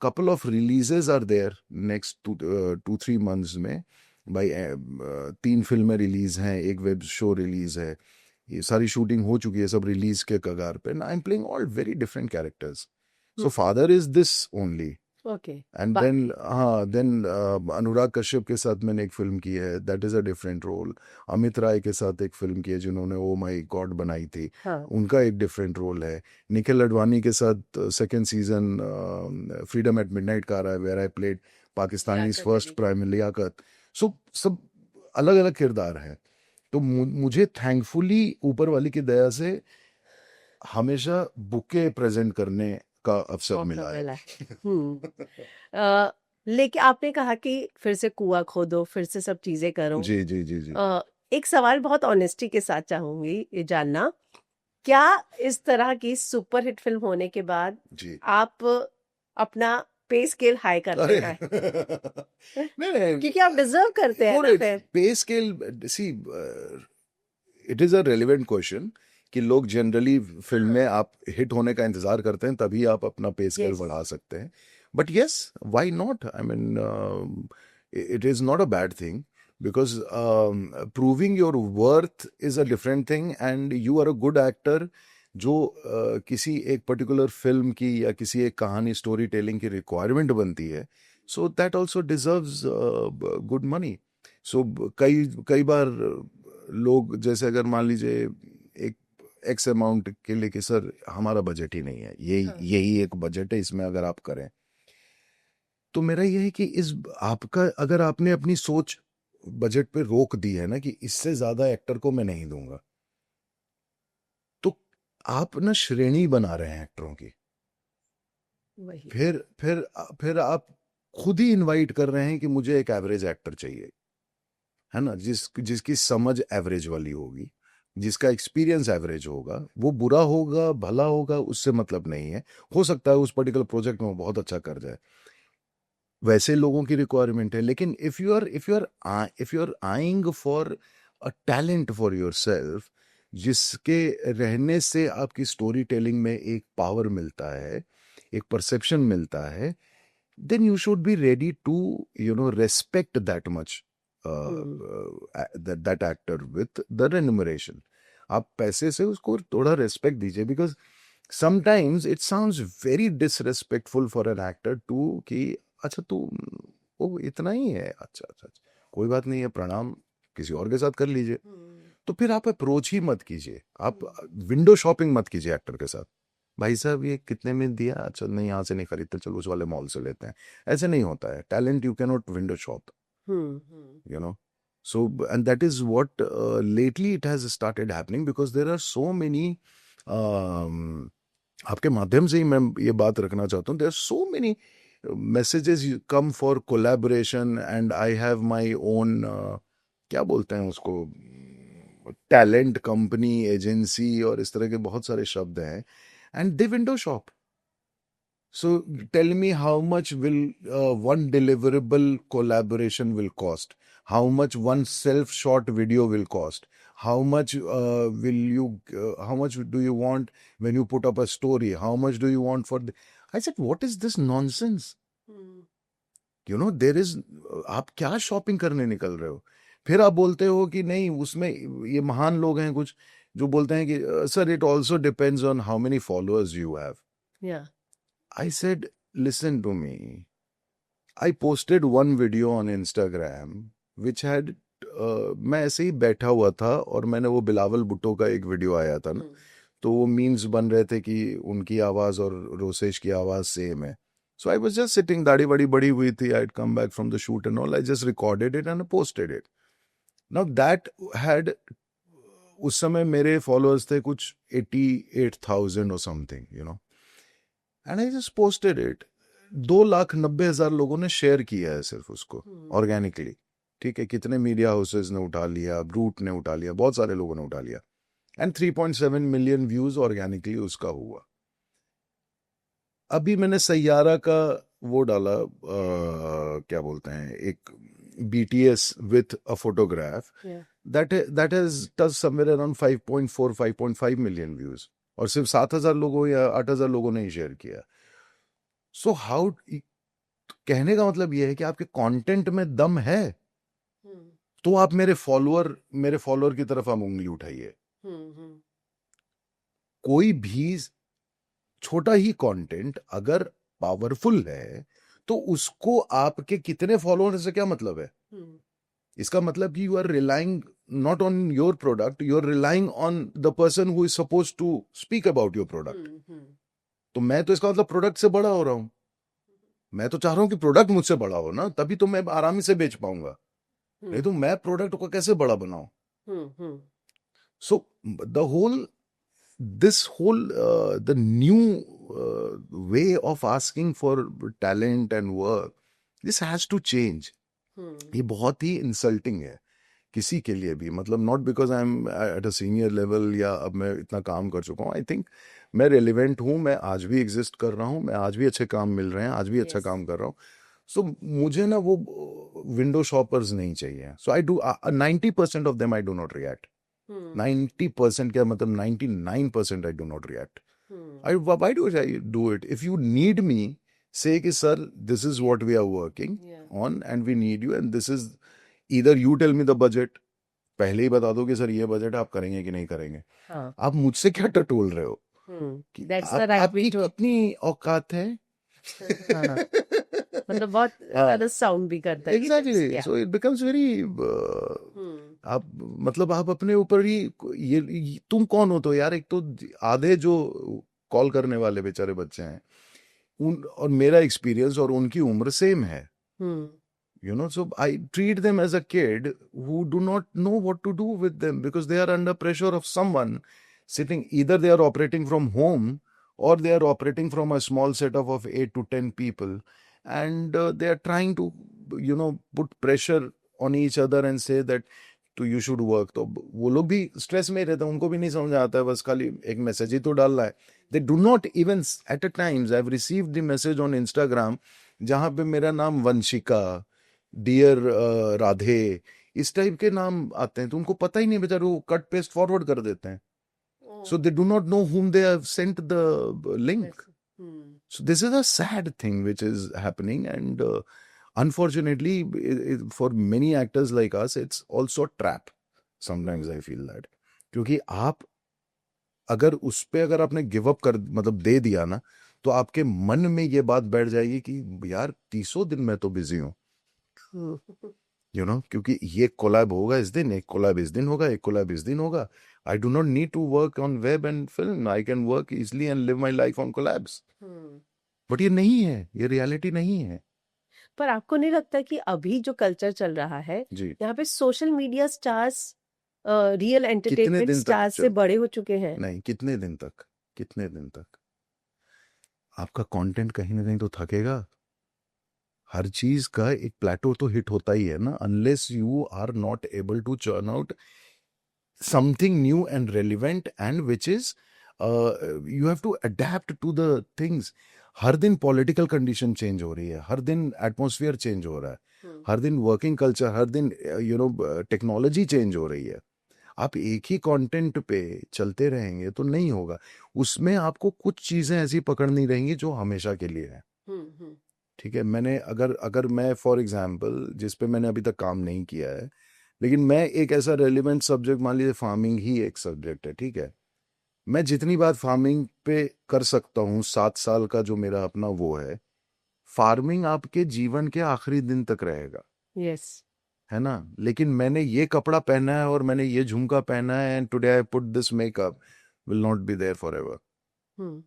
couple of releases are there next 2-3 months में. भाई 3 फिल्में रिलीज हैं, एक वेब शो रिलीज है. ये सारी शूटिंग हो चुकी है, सब रिलीज के कगार पे. I am playing all very different characters. So father is this only. Okay. And then हाँ, देन अनुराग कश्यप के साथ मैंने एक फिल्म की है, that is a different role. Amit Rai के साथ एक फिल्म की है जिन्होंने ओ माय गॉड बनाई थी, हाँ. उनका एक डिफरेंट रोल है. निखिल अडवाणी के साथ second season Freedom at Midnight का आ रहा है, where I played Pakistani Liaquat first Ali. Prime Liaquat. So सब अलग अलग किरदार हैं. तो मुझे थैंकफुली ऊपर वाली की दया से हमेशा बुके प्रेजेंट करने का अवसर मौका मिला मिला है. है. लेकिन आपने कहा कि फिर से कुआं खोदो, फिर से सब चीजें करो. जी जी जी जी. एक सवाल बहुत ऑनेस्टी के साथ चाहूंगी ये जानना, क्या इस तरह की सुपर हिट फिल्म होने के बाद जी. आप अपना पे स्केल हाई करते अरे हैं? नहीं नहीं, क्योंकि आप डिजर्व करते हैं फॉर ना इट फिर. Pay scale. See, it is a relevant question कि लोग जनरली फिल्म में आप हिट होने का इंतजार करते हैं, तभी आप अपना पे स्केल यस. बढ़ा सकते हैं. But yes, why not? I mean, it is not a bad thing, because proving your worth is a different thing, and you are a good actor जो किसी एक पर्टिकुलर फिल्म की या किसी एक कहानी स्टोरी टेलिंग की रिक्वायरमेंट बनती है, so that also deserves good money. So कई कई बार लोग, जैसे अगर मान लीजिए एक एक्स अमाउंट के लिए कि सर हमारा बजट ही नहीं है, यही एक बजट है, इसमें अगर आप करें, तो मेरा ये है कि इस आपका अगर आपने अपनी सोच बजट पे रोक दी है ना कि इससे ज्यादा एक्टर को मैं नहीं दूंगा, तो आप ना श्रेणी बना रहे हैं एक्टरों की. वही. फिर आप खुद ही इनवाइट कर रहे हैं कि मुझे एक एवरेज एक्टर चाहिए, है ना, जिसकी समझ एवरेज वाली होगी, जिसका एक्सपीरियंस एवरेज होगा. वो बुरा होगा भला होगा उससे मतलब नहीं है, हो सकता है उस पर्टिकुलर प्रोजेक्ट में वो बहुत अच्छा कर जाए, वैसे लोगों की रिक्वायरमेंट है. लेकिन if you are eyeing for a talent for yourself, जिसके रहने से आपकी स्टोरी टेलिंग में एक पावर मिलता है, एक परसेप्शन मिलता है, then you should be ready to respect that much that actor with the remuneration. आप पैसे से उसको थोड़ा रेस्पेक्ट दीजिए, because sometimes it sounds very disrespectful for an actor too कि अच्छा तू वो इतना ही है, अच्छा अच्छा अच्छा, कोई बात नहीं है, प्रणाम, किसी और के साथ कर लीजिए. तो फिर आप अप्रोच ही मत कीजिए, आप विंडो शॉपिंग मत कीजिए एक्टर के साथ. भाई साहब ये कितने में दिया, अच्छा नहीं यहाँ से नहीं खरीदते, चलो उस वाले मॉल से लेते हैं. ऐसे नहीं होता है. Talent you can not window shop, you know. So, and that is what lately it has started happening, because there are so many आपके माध्यम से ही मैं ये बात रखना चाहता हूँ, there are so many messages come for collaboration, and I have my own क्या बोलते हैं उसको, टैलेंट कंपनी, एजेंसी, और इस तरह के बहुत सारे शब्द हैं, and they window shop. So tell me, how much will one deliverable collaboration will cost? How much one self-shot video will cost? How much how much do you want when you put up a story? How much do you want for I said, what is this nonsense? There is, आप क्या shopping करने निकल रहे हो? फिर आप बोलते हो कि नहीं, उसमें ये महान लोग हैं कुछ जो बोलते हैं कि sir it also depends on how many followers you have. Yeah. I said, listen to me. I posted one video on Instagram which had मैं ऐसे ही बैठा हुआ था और मैंने वो बिलावल भुट्टो का एक वीडियो आया था ना, तो वो मीम्स बन रहे थे कि उनकी आवाज और रोसेश की आवाज सेम है. So I was just sitting, दाढ़ी वाड़ी बड़ी हुई थी, I'd come back from the shoot and all, I just recorded it and posted it. Now that had, उस समय मेरे फॉलोअर्स थे कुछ 88,000 or something, and I just posted it. 2,90,000 लोगों ने शेयर किया है सिर्फ उसको ऑर्गेनिकली. ठीक है, कितने मीडिया हाउसेस ने उठा लिया, ब्रूट ने उठा लिया, बहुत सारे लोगों ने उठा लिया, एंड 3.7 मिलियन व्यूज ऑर्गेनिकली उसका हुआ। अभी मैंने सैयारा का वो डाला, क्या बोलते हैं, एक BTS with a photograph, Yeah. that has touched somewhere around 5.4 5.5 million views, और सिर्फ 7,000 लोगों या 8,000 लोगों ने ही शेयर किया। सो हाउ, कहने का मतलब ये है कि आपके कंटेंट में दम है तो आप मेरे फॉलोअर की तरफ आप उंगली उठाइए। कोई भी छोटा ही कंटेंट अगर पावरफुल है तो उसको आपके कितने फॉलोअर से क्या मतलब है? इसका मतलब कि you are relying not on your product, you are relying on the person who is suppose to speak about your product. तो मैं तो इसका मतलब प्रोडक्ट से बड़ा हो रहा हूं। मैं तो चाह रहा हूं कि प्रोडक्ट मुझसे बड़ा हो ना, तभी तो मैं आराम से बेच पाऊंगा, नहीं तो मैं प्रोडक्ट को कैसे बड़ा बनाऊं? So the whole this whole the new way of asking for talent and work, this has to change. ये बहुत ही इंसल्टिंग है किसी के लिए भी, मतलब not because I am at a senior level या अब मैं इतना काम कर चुका हूँ। आई थिंक मैं रेलिवेंट हूँ, मैं आज भी एग्जिस्ट कर रहा हूँ, मैं आज भी अच्छे काम मिल रहे हैं, आज भी अच्छा काम कर रहा हूँ। सो मुझे ना वो विंडो शॉपर्स नहीं चाहिए। So I do 90% of them I do not react. 90% क्या मतलब 99% I do not react. Why do I do it? If you need me, say कि sir, this is what we are working on and we need you and this is, either you tell me the budget, पहले ही बता दो कि sir ये budget आप करेंगे कि नहीं करेंगे। आप मुझसे क्या टटोल रहे हो कि आपकी कितनी औकात है? मतलब बहुत ज्यादा साउंड भी करता है। Exactly, so it becomes very, आप मतलब आप अपने ऊपर ही ये तुम कौन हो? तो यार एक तो आधे जो कॉल करने वाले बेचारे बच्चे हैं उन, और मेरा एक्सपीरियंस और उनकी उम्र सेम है, you know, so I treat them as a kid who do not know what to do with them because they are under pressure of someone sitting, either they are operating from home or they are operating from a small setup of 8 to 10 people, and they are trying to, you know, put pressure on each other and say that तो you should work. तो वो लोग भी stress में रहते हैं, उनको भी नहीं समझ आता है, बस खाली एक मैसेज ही तो डालना है। दे do not even at a times I have received the message on Instagram जहां पे मेरा नाम वंशिका, डियर राधे, इस टाइप के नाम आते हैं, तो उनको पता ही नहीं, बेचारे वो कट पेस्ट फॉरवर्ड कर देते हैं। So they do not know whom they have sent the link. So this is a sad thing which is happening, and unfortunately for many actors like us it's also a trap sometimes, I feel that, क्योंकि आप अगर उस पे अगर आपने give up कर मतलब दे दिया ना, तो आपके मन में ये बात बैठ जाएगी कि यार 30 दिन मैं तो बिजी हूँ, यू नो, क्योंकि ये कोलैब होगा इस दिन, एक कोलैब इस दिन होगा, एक कोलैब इस दिन होगा। I do not need to work on web and film, I can work easily and live my life on collabs. But ये नहीं है, ये रियलिटी नहीं है। पर आपको नहीं लगता कि अभी जो कल्चर चल रहा है जी, यहाँ पे सोशल मीडिया स्टार्स रियल कितने एंटरटेनमेंट दिन तक स्टार्स से बड़े हो चुके हैं? नहीं, कितने दिन तक, कितने दिन तक आपका कंटेंट कहीं ना कहीं तो थकेगा। हर चीज का एक प्लेटो तो हिट होता ही है ना, unless you are not able to churn out something new and relevant and which is you have to adapt to the things. हर दिन पॉलिटिकल कंडीशन चेंज हो रही है, हर दिन एटमॉस्फेयर चेंज हो रहा है, हर दिन वर्किंग कल्चर, हर दिन यू नो टेक्नोलॉजी चेंज हो रही है। आप एक ही कंटेंट पे चलते रहेंगे तो नहीं होगा, उसमें आपको कुछ चीजें ऐसी पकड़नी रहेंगी जो हमेशा के लिए है। ठीक है, मैंने अगर अगर मैं फॉर एग्जांपल जिस पे मैंने अभी तक काम नहीं किया है, लेकिन मैं एक ऐसा रेलिवेंट सब्जेक्ट, मान लीजिए फार्मिंग ही एक सब्जेक्ट है, ठीक है, मैं जितनी बात फार्मिंग पे कर सकता हूँ, 7 साल का जो मेरा अपना वो है, फार्मिंग आपके जीवन के आखिरी दिन तक रहेगा, यस, है ना। लेकिन मैंने ये कपड़ा पहना है और मैंने ये झुमका पहना है and today I put this makeup will not be there forever.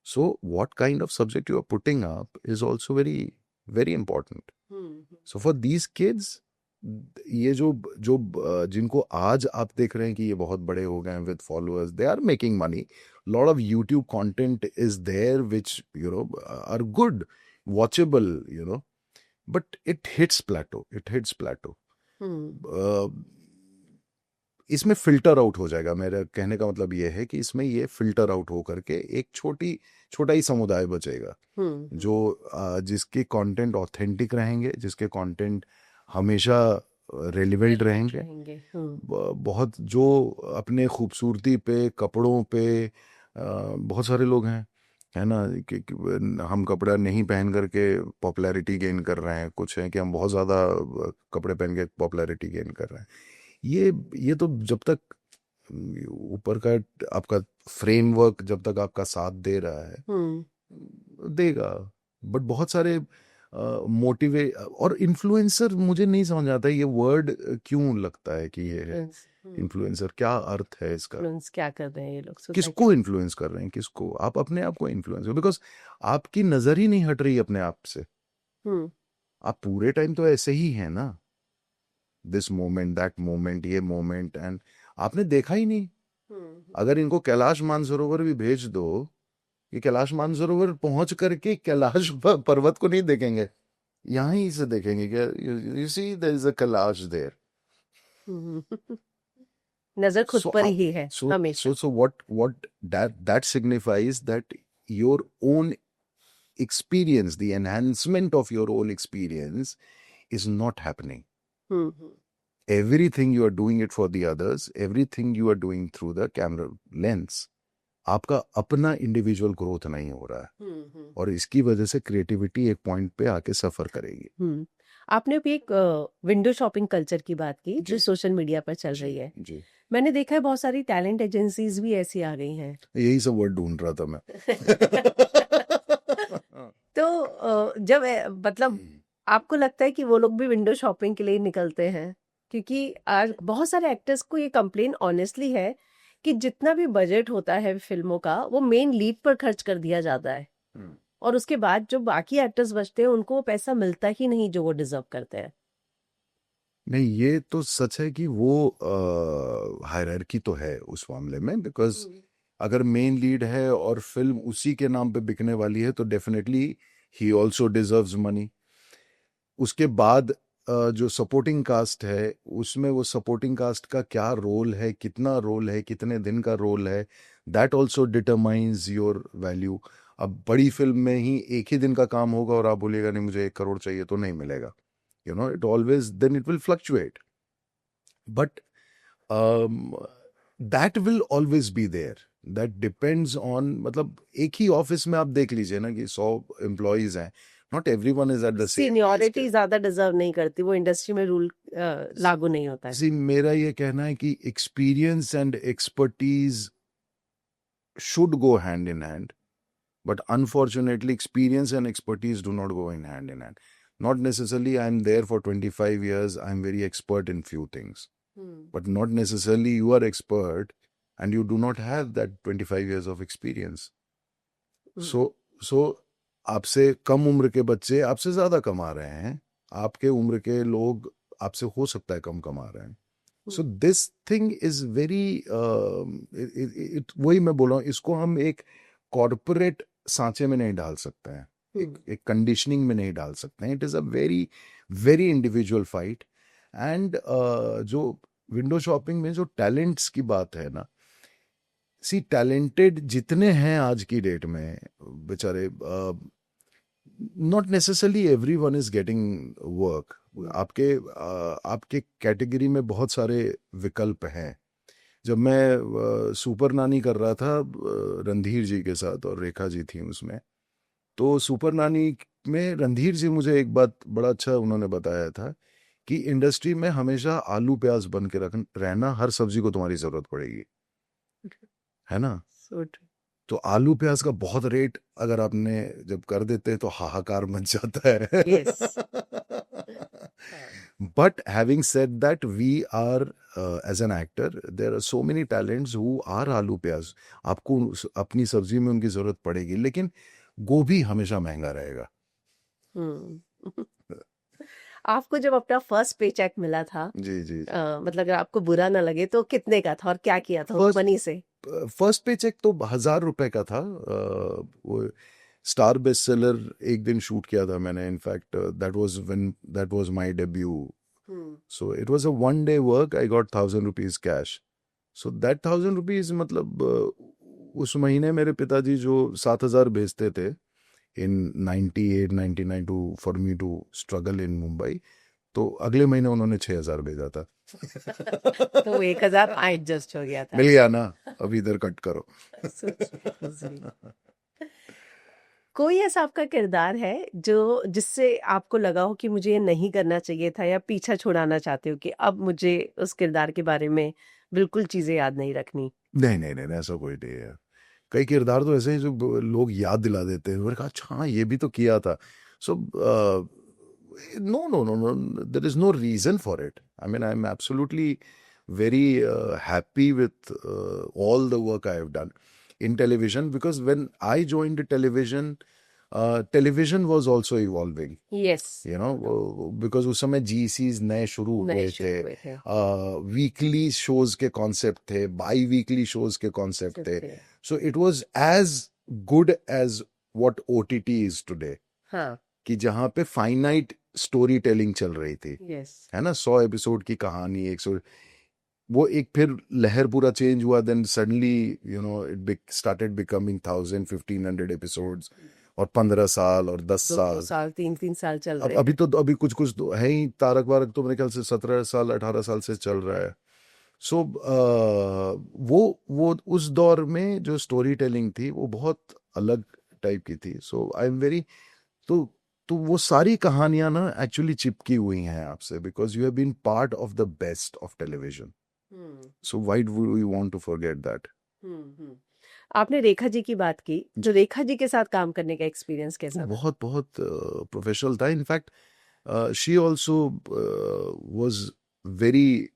So what kind of subject you are putting up is also very, very important. So for these kids, ये जो जो जिनको आज आप देख रहे हैं कि ये बहुत बड़े हो गए हैं with followers, they are making money. Lot of YouTube content is there which, you know, are good, watchable, you know, but it hits plateau. It hits plateau. हम्म इसमें फिल्टर आउट हो जाएगा। मेरा कहने का मतलब ये है कि इसमें ये फिल्टर आउट हो करके एक छोटा ही समुदाय बचेगा, जो जिसके कंटेंट ऑथेंटिक रहेंगे, जिसके कंटेंट हमेशा रेलिवेंट relevant रहेंगे। रहेंगे। बहुत जो अपने खूबसूरती पे, कपड़ों पे, बहुत सारे लोग हैं, है ना, कि हम कपड़ा नहीं पहन करके पॉपुलैरिटी गेन कर रहे हैं, कुछ है कि हम बहुत ज़्यादा कपड़े पहन के पॉपुलैरिटी गेन कर रहे हैं। ये तो जब तक ऊपर का आपका फ्रेमवर्क जब तक आपका साथ दे रहा है, देगा। बट बहुत सारे मोटिवे और इन्फ्लुएंसर, मुझे नहीं समझ आता ये वर्ड क्यों लगता है कि ये है इन्फ्लुएंसर, क्या अर्थ है इसका? इन्फ्लुएंस क्या कर रहे हैं ये लोग सोसाइटी किसको इन्फ्लुएंस कर रहे हैं? किसको? आप अपने आप को इन्फ्लुएंस, बिकॉज आपकी नजर ही नहीं हट रही अपने आप से। आप पूरे टाइम तो ऐसे ही हैं ना, दिस मोमेंट, दैट मोमेंट, ये मोमेंट, एंड आपने देखा ही नहीं। अगर इनको कैलाश मानसरोवर भी भेज दो, ये कैलाश मानसरोवर पहुंच करके कैलाश पर्वत को नहीं देखेंगे, यहाँ ही से देखेंगे क्या? You see there is a Kailash there. नजर खुद So, पर ही है हमेशा। so what that signifies that your own experience, the enhancement of your own experience is not happening. Everything you are doing it for the others, everything you are doing through the camera lens. आपका अपना individual growth नहीं हो रहा है, और इसकी वजह से क्रिएटिविटी एक पॉइंट पे आके सफर करेगी। आपने भी एक विंडो शॉपिंग कल्चर की बात की जो सोशल मीडिया पर चल रही है। जी, मैंने देखा है बहुत सारी टैलेंट एजेंसीज भी ऐसी आ गई हैं। यही सब वर्ड ढूंढ रहा था मैं। तो जब मतलब आपको लगता है कि वो लोग भी विंडो शॉपिंग के लिए निकलते हैं? क्योंकि आज बहुत सारे एक्टर्स को ये कंप्लेन ऑनेस्टली है कि जितना भी बजट होता है फिल्मों का वो मेन लीड पर खर्च कर दिया जाता है, और उसके बाद जो बाकी एक्टर्स बचते हैं उनको वो पैसा मिलता ही नहीं जो वो डिजर्व करते हैं। नहीं, ये तो सच है कि वो हायरार्की तो है उस मामले में, बिकॉज अगर मेन लीड है और फिल्म उसी के नाम पे बिकने वाली है तो definitely he also deserves money. उसके बाद जो सपोर्टिंग कास्ट है, उसमें वो सपोर्टिंग कास्ट का क्या रोल है, कितना रोल है, कितने दिन का रोल है, that also determines your value. अब बड़ी फिल्म में ही एक ही दिन का काम होगा और आप बोलिएगा नहीं मुझे 1 करोड़ चाहिए, तो नहीं मिलेगा। You know, it always, then it will fluctuate, but that will always be there. That depends on, मतलब एक ही ऑफिस में आप देख लीजिए ना कि 100 एम्प्लॉइज हैं, not everyone is at the same. Seniority ज्यादा डिजर्व नहीं करती, वो इंडस्ट्री में रूल लागू नहीं होता है। सी, मेरा ये कहना है कि experience and expertise should go hand in hand, but unfortunately experience and expertise do not go in hand. Not necessarily I'm there for 25 years, I'm very expert in few things, but not necessarily you are expert and you do not have that 25 years of experience. So आपसे कम उम्र के बच्चे आपसे ज्यादा कमा रहे हैं, आपके उम्र के लोग आपसे हो सकता है कम कमा रहे हैं। So this thing is very, वही मैं बोल रहा हूँ, इसको हम एक कॉर्पोरेट सांचे में नहीं डाल सकते हैं, एक कंडीशनिंग में नहीं डाल सकते हैं। It is a very very individual fight. And जो विंडो शॉपिंग में जो टैलेंट्स की बात है ना, सी टैलेंटेड जितने हैं आज की डेट में बेचारे, not necessarily everyone is getting work. आपके कैटेगरी में बहुत सारे विकल्प हैं। जब मैं सुपर नानी कर रहा था रणधीर जी के साथ और रेखा जी थी उसमें, तो सुपर नानी में रणधीर जी मुझे एक बात बड़ा अच्छा उन्होंने बताया था कि इंडस्ट्री में हमेशा आलू प्याज बन के रहना, हर सब्जी को तुम्हारी जरूरत पड़ेगी, है ना। तो आलू प्याज का बहुत रेट अगर आपने जब कर देते हैं तो हाहाकार मच जाता है। But having said that, we are as an actor, there are so many talents who are आलू प्याज। आपको अपनी सब्जी में उनकी जरूरत पड़ेगी, लेकिन गोभी हमेशा महंगा रहेगा। आपको जब अपना फर्स्ट पे चेक मिला था, जी, मतलब अगर आपको बुरा ना लगे तो कितने का था और क्या किया था उस मनी से? फर्स्ट पे चेक तो 1,000 रुपए का था। वो स्टार बेस्ट सेलर एक दिन शूट किया था मैंने, in fact that was my debut So it was a 1 day work. I got 1,000 rupees cash. So that 1,000 rupees, मतलब उस महीने मेरे पिताजी जो 7,000 भेजते थे in 98, 99 to for me to struggle in Mumbai, तो अगले महीने उन्होंने 6,000 भेजा था. तो 1,000 एडजस्ट हो गया था. मिल गया ना, अब इधर कट करो. कोई ऐसा आपका किरदार है जो जिससे आपको लगा हो कि मुझे ये नहीं करना चाहिए था, या पीछा छुड़ाना चाहते हो कि अब मुझे उस किरदार के बारे में बिल्कुल चीजें याद नहीं रखनी? नहीं नहीं नहीं, ऐसा कोई नहीं है. कई किरदार तो ऐसे हैं जो लोग याद दिला देते हैं. मैंने कहा अच्छा हाँ ये भी तो किया था. So no no no no, there is no reason for it. I mean I am absolutely very happy with all the work I have done in television, because when I joined television, television was also evolving. Yes, You know, because उस समय GCs नए शुरू नए हुए शुरू थे. हुए थे. वीकली शोज के कॉन्सेप्ट थे, बाई वीकली शोज के कॉन्सेप्ट थे. So it was as good as what OTT is today, हाँ, कि जहाँ पे फाइनाइट स्टोरी टेलिंग चल रही थी, यस, है ना. 100 एपिसोड की कहानी, 100, वो एक फिर लहर पूरा चेंज हुआ. Then suddenly you know it started becoming 1,000-1,500 episodes, और 15 साल और 10 दो साल. साल 3 साल चल अब रहे अभी तो अभी कुछ कुछ तो है ही. तारक वारक तो मेरे ख्याल से 17 साल 18 साल से चल रहा है. सो वो उस दौर में जो स्टोरी टेलिंग थी वो बहुत अलग टाइप की थी. सो आई एम वेरी, तो वो सारी कहानियां ना एक्चुअली चिपकी हुई हैं आपसे, because you have been part of the best of television. So why would we want to forget that. आपने रेखा जी की बात की, तो रेखा जी के साथ काम करने का एक्सपीरियंस कैसा था? बहुत बहुत प्रोफेशनल था. In fact she also was very,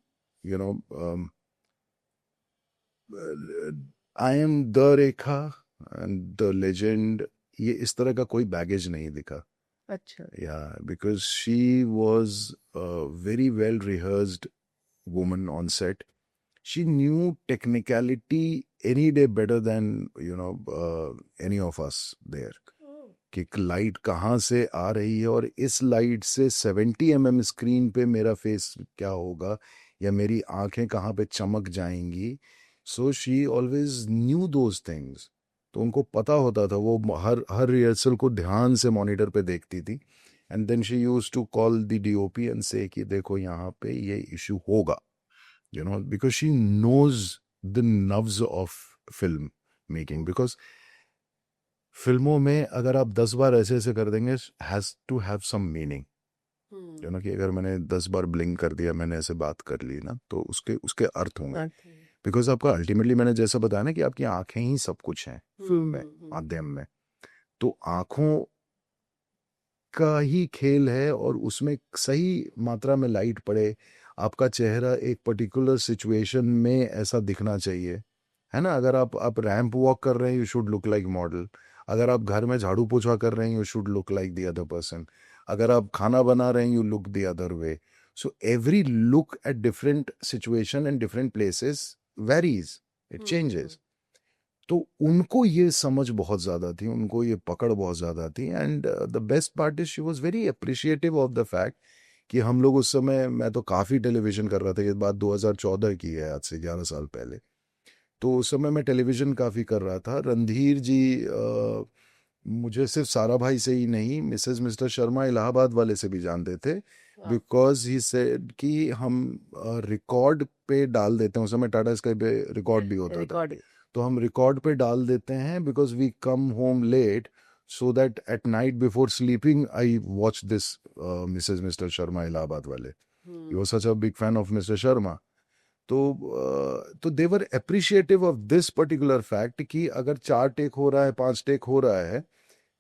you know, I am the Rekha and the legend, ये इस तरह का कोई बैगेज नहीं दिखा. अच्छा, Yeah, because she was a very well rehearsed woman on set. She knew technicality any day better than, you know, any of us there. कि light कहाँ से आ रही है, और इस लाइट से 70 mm स्क्रीन पे मेरा फेस क्या होगा, या मेरी आंखें कहाँ पे चमक जाएंगी. So she always new those things. तो उनको पता होता था. वो हर रिहर्सल को ध्यान से मॉनिटर पे देखती थी. And then she used to call the DOP and say कि देखो यहाँ पे ये इशू होगा, you know, because she knows the nuances of film making. Because फिल्मों में अगर आप 10 बार ऐसे ऐसे कर देंगे, has to have some meaning, you know, कि अगर मैंने 10 बार ब्लिंक कर दिया, मैंने ऐसे बात कर ली ना, तो उसके उसके अर्थ होंगे. बिकॉज आपका अल्टीमेटली, मैंने जैसा बताया ना, कि आपकी आंखें ही सब कुछ हैं फिल्म में, माध्यम में. तो आंखों का ही खेल है, और उसमें सही मात्रा में लाइट पड़े, आपका चेहरा एक पर्टिकुलर सिचुएशन में ऐसा दिखना चाहिए, है ना. अगर आप रैंप वॉक कर रहे हैं, you should look like model. अगर आप घर में झाड़ू पोछा कर रहे हैं, you should look like the other person. अगर आप खाना बना रहे हैं, you look the other way. So every look at different situation and different places varies, it changes. तो उनको ये समझ बहुत ज़्यादा थी, उनको ये पकड़ बहुत ज़्यादा थी. And the best part is she was very appreciative of the fact कि हम लोग उस समय, मैं तो काफ़ी टेलीविज़न कर रहा था. ये बात 2014 की है, आज से 11 साल पहले. तो उस समय मैं टेलीविज़न काफ़ी कर रहा था. रणधीर जी मुझे सिर्फ सारा भाई से ही नहीं, मिसेस मिस्टर शर्मा इलाहाबाद वाले से भी जानते थे. बिकॉज ही सेड कि हम रिकॉर्ड पे डाल देते हैं. उस समय टाटा स्काई पे रिकॉर्ड भी होता था, तो हम रिकॉर्ड पे डाल देते हैं, because we come home late, so that at night before sleeping I watch this Mrs mister Sharma Allahabad वाले. He was such a big fan of mister Sharma. तो they were appreciative of this particular fact कि अगर 4 take हो रहा है, 5 take हो रहा है,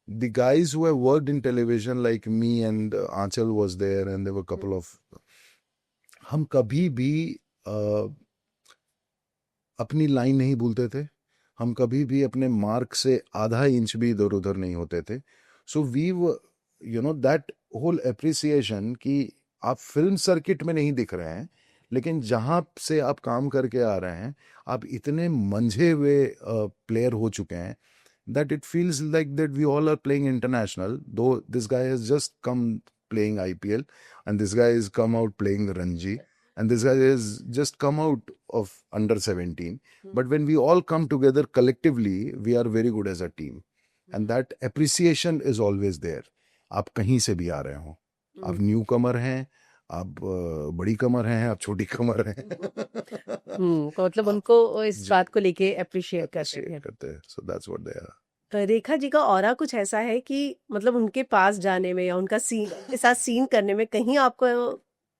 the guys who have worked in television like me and Aanchal was there, and there were a couple of, हम कभी भी अपनी लाइन नहीं भूलते थे. हम कभी भी अपने मार्क से आधा इंच भी इधर उधर नहीं होते थे. So we you know that whole appreciation कि आप फिल्म सर्किट में नहीं दिख रहे हैं, लेकिन जहाँ से आप काम करके आ रहे हैं, आप इतने मंझे हुए प्लेयर हो चुके हैं that it feels like that we all are playing international, though this guy has just come playing IPL, and this guy is come out playing Ranji, and this guy is just come out of under 17. But when we all come together collectively, we are very good as a team, and that appreciation is always there. आप कहीं से भी आ रहे हो, आप new कमर हैं, आप बड़ी कमर हैं, आप छोटी कमर हैं, तो मतलब उनको इस बात को लेके अप्रिशिएट करते appreciate हैं। करते हैं. So that's what they are. Rekha ji का ऑरा कुछ ऐसा है कि मतलब उनके पास जाने में या उनका सीन के साथ सीन करने में कहीं आपको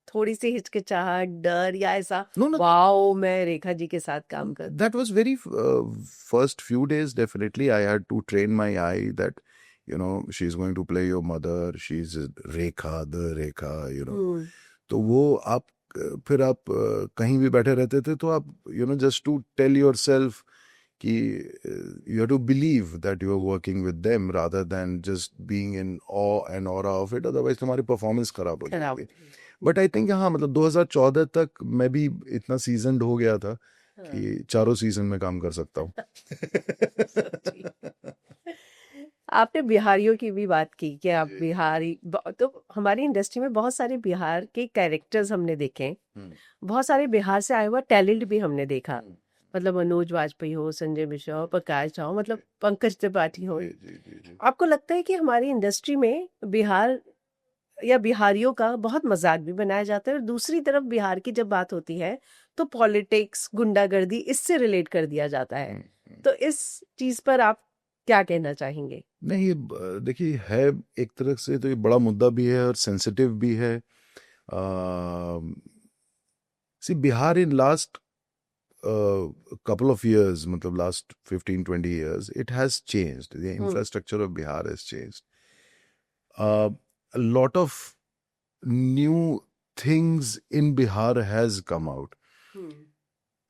थोड़ी सी हिचकिचाहट, डर या ऐसा No, no. वाओ मैं रेखा जी के साथ काम कर That was very first few days. Definitely, I had to train my eye that, you know, she's going to play your mother. She's Rekha, the Rekha, you know. तो वो आप फिर आप कहीं भी बैठे रहते थे तो आप just to tell yourself कि you have to believe that you are working with them rather than just being in awe and aura of it, otherwise तुम्हारी performance खराब हो खराब जाएगी. बट आई थिंक हाँ, मतलब 2014 तक मैं भी इतना सीजनड हो गया था कि चारों सीजन में काम कर सकता हूँ. आपने बिहारियों की भी बात की कि आप बिहारी तो हमारी इंडस्ट्री में बहुत सारे बिहार के कैरेक्टर्स हमने देखे, बहुत सारे बिहार से आया हुआ टैलेंट भी हमने देखा, मतलब मनोज वाजपेयी हो, संजय मिश्रा हो, प्रकाश झा हो, मतलब पंकज त्रिपाठी हो. आपको लगता है कि हमारी इंडस्ट्री में बिहार या बिहारियों का बहुत मजाक भी बनाया जाता है और दूसरी तरफ बिहार की जब बात होती है तो पॉलिटिक्स, गुंडागर्दी इससे रिलेट कर दिया जाता है. तो इस चीज पर आप क्या कहना चाहेंगे? नहीं, ये देखिए है एक तरह से तो ये बड़ा मुद्दा भी है और सेंसिटिव भी है. See Bihar in last couple of years, मतलब last 15-20 years, it has changed. The infrastructure of Bihar has changed. A lot of new things in Bihar has come out.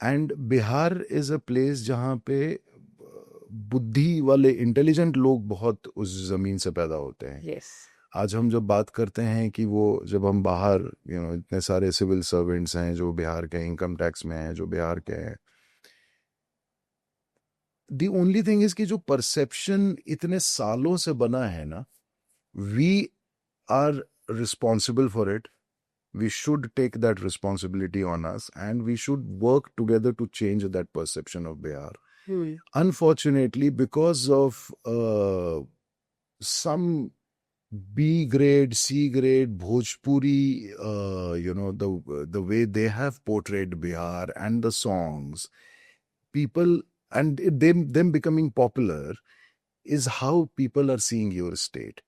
And Bihar is a place जहाँ पे बुद्धि वाले intelligent लोग बहुत उस जमीन से पैदा होते हैं. yes. आज हम जब बात करते हैं कि वो जब हम बाहर इतने सारे सिविल सर्वेंट्स हैं जो बिहार के इनकम टैक्स में हैं, जो बिहार के हैं, दी ओनली थिंग इज कि जो परसेप्शन इतने सालों से बना है ना, we are responsible for it. We should take that responsibility on us and we should work together to change that perception of Bihar. Unfortunately, because of some B grade, C grade, Bhojpuri, the way they have portrayed Bihar and the songs, people and them becoming popular is how people are seeing your state.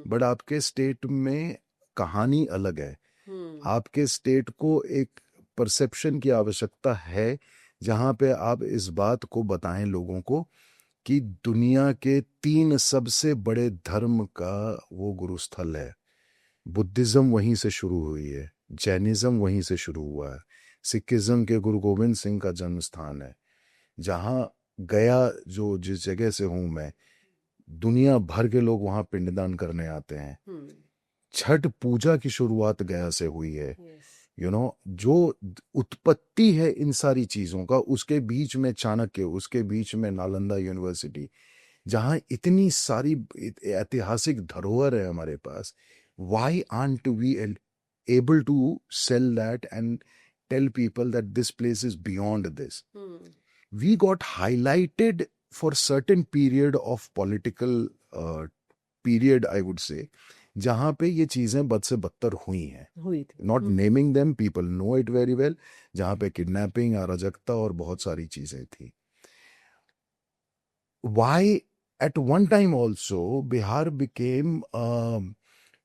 But आपके state में कहानी अलग है. आपके state को एक perception की आवश्यकता है जहां पे आप इस बात को बताएं लोगों को कि दुनिया के 3 सबसे बड़े धर्म का वो गुरुस्थल है. बुद्धिज्म वहीं से शुरू हुई है, जैनिज्म वहीं से शुरू हुआ है, सिखिज्म के गुरु गोविंद सिंह का जन्म स्थान है. जहां गया, जो जिस जगह से हूं मैं, दुनिया भर के लोग वहां पिंडदान करने आते हैं. छठ पूजा की शुरुआत गया से हुई है. जो उत्पत्ति है इन सारी चीजों का, उसके बीच में चाणक्य, उसके बीच में नालंदा यूनिवर्सिटी, जहां इतनी सारी ऐतिहासिक धरोहर है हमारे पास. Why aren't we able to sell that and tell people that this place is beyond this? We got highlighted for certain period of political period, I would say, जहां पे ये चीजें बद से बदतर हुई हैं. Not naming them, people know it very well. जहां पे किडनैपिंग, अराजकता और बहुत सारी चीजें थी. Why at one time also Bihar became,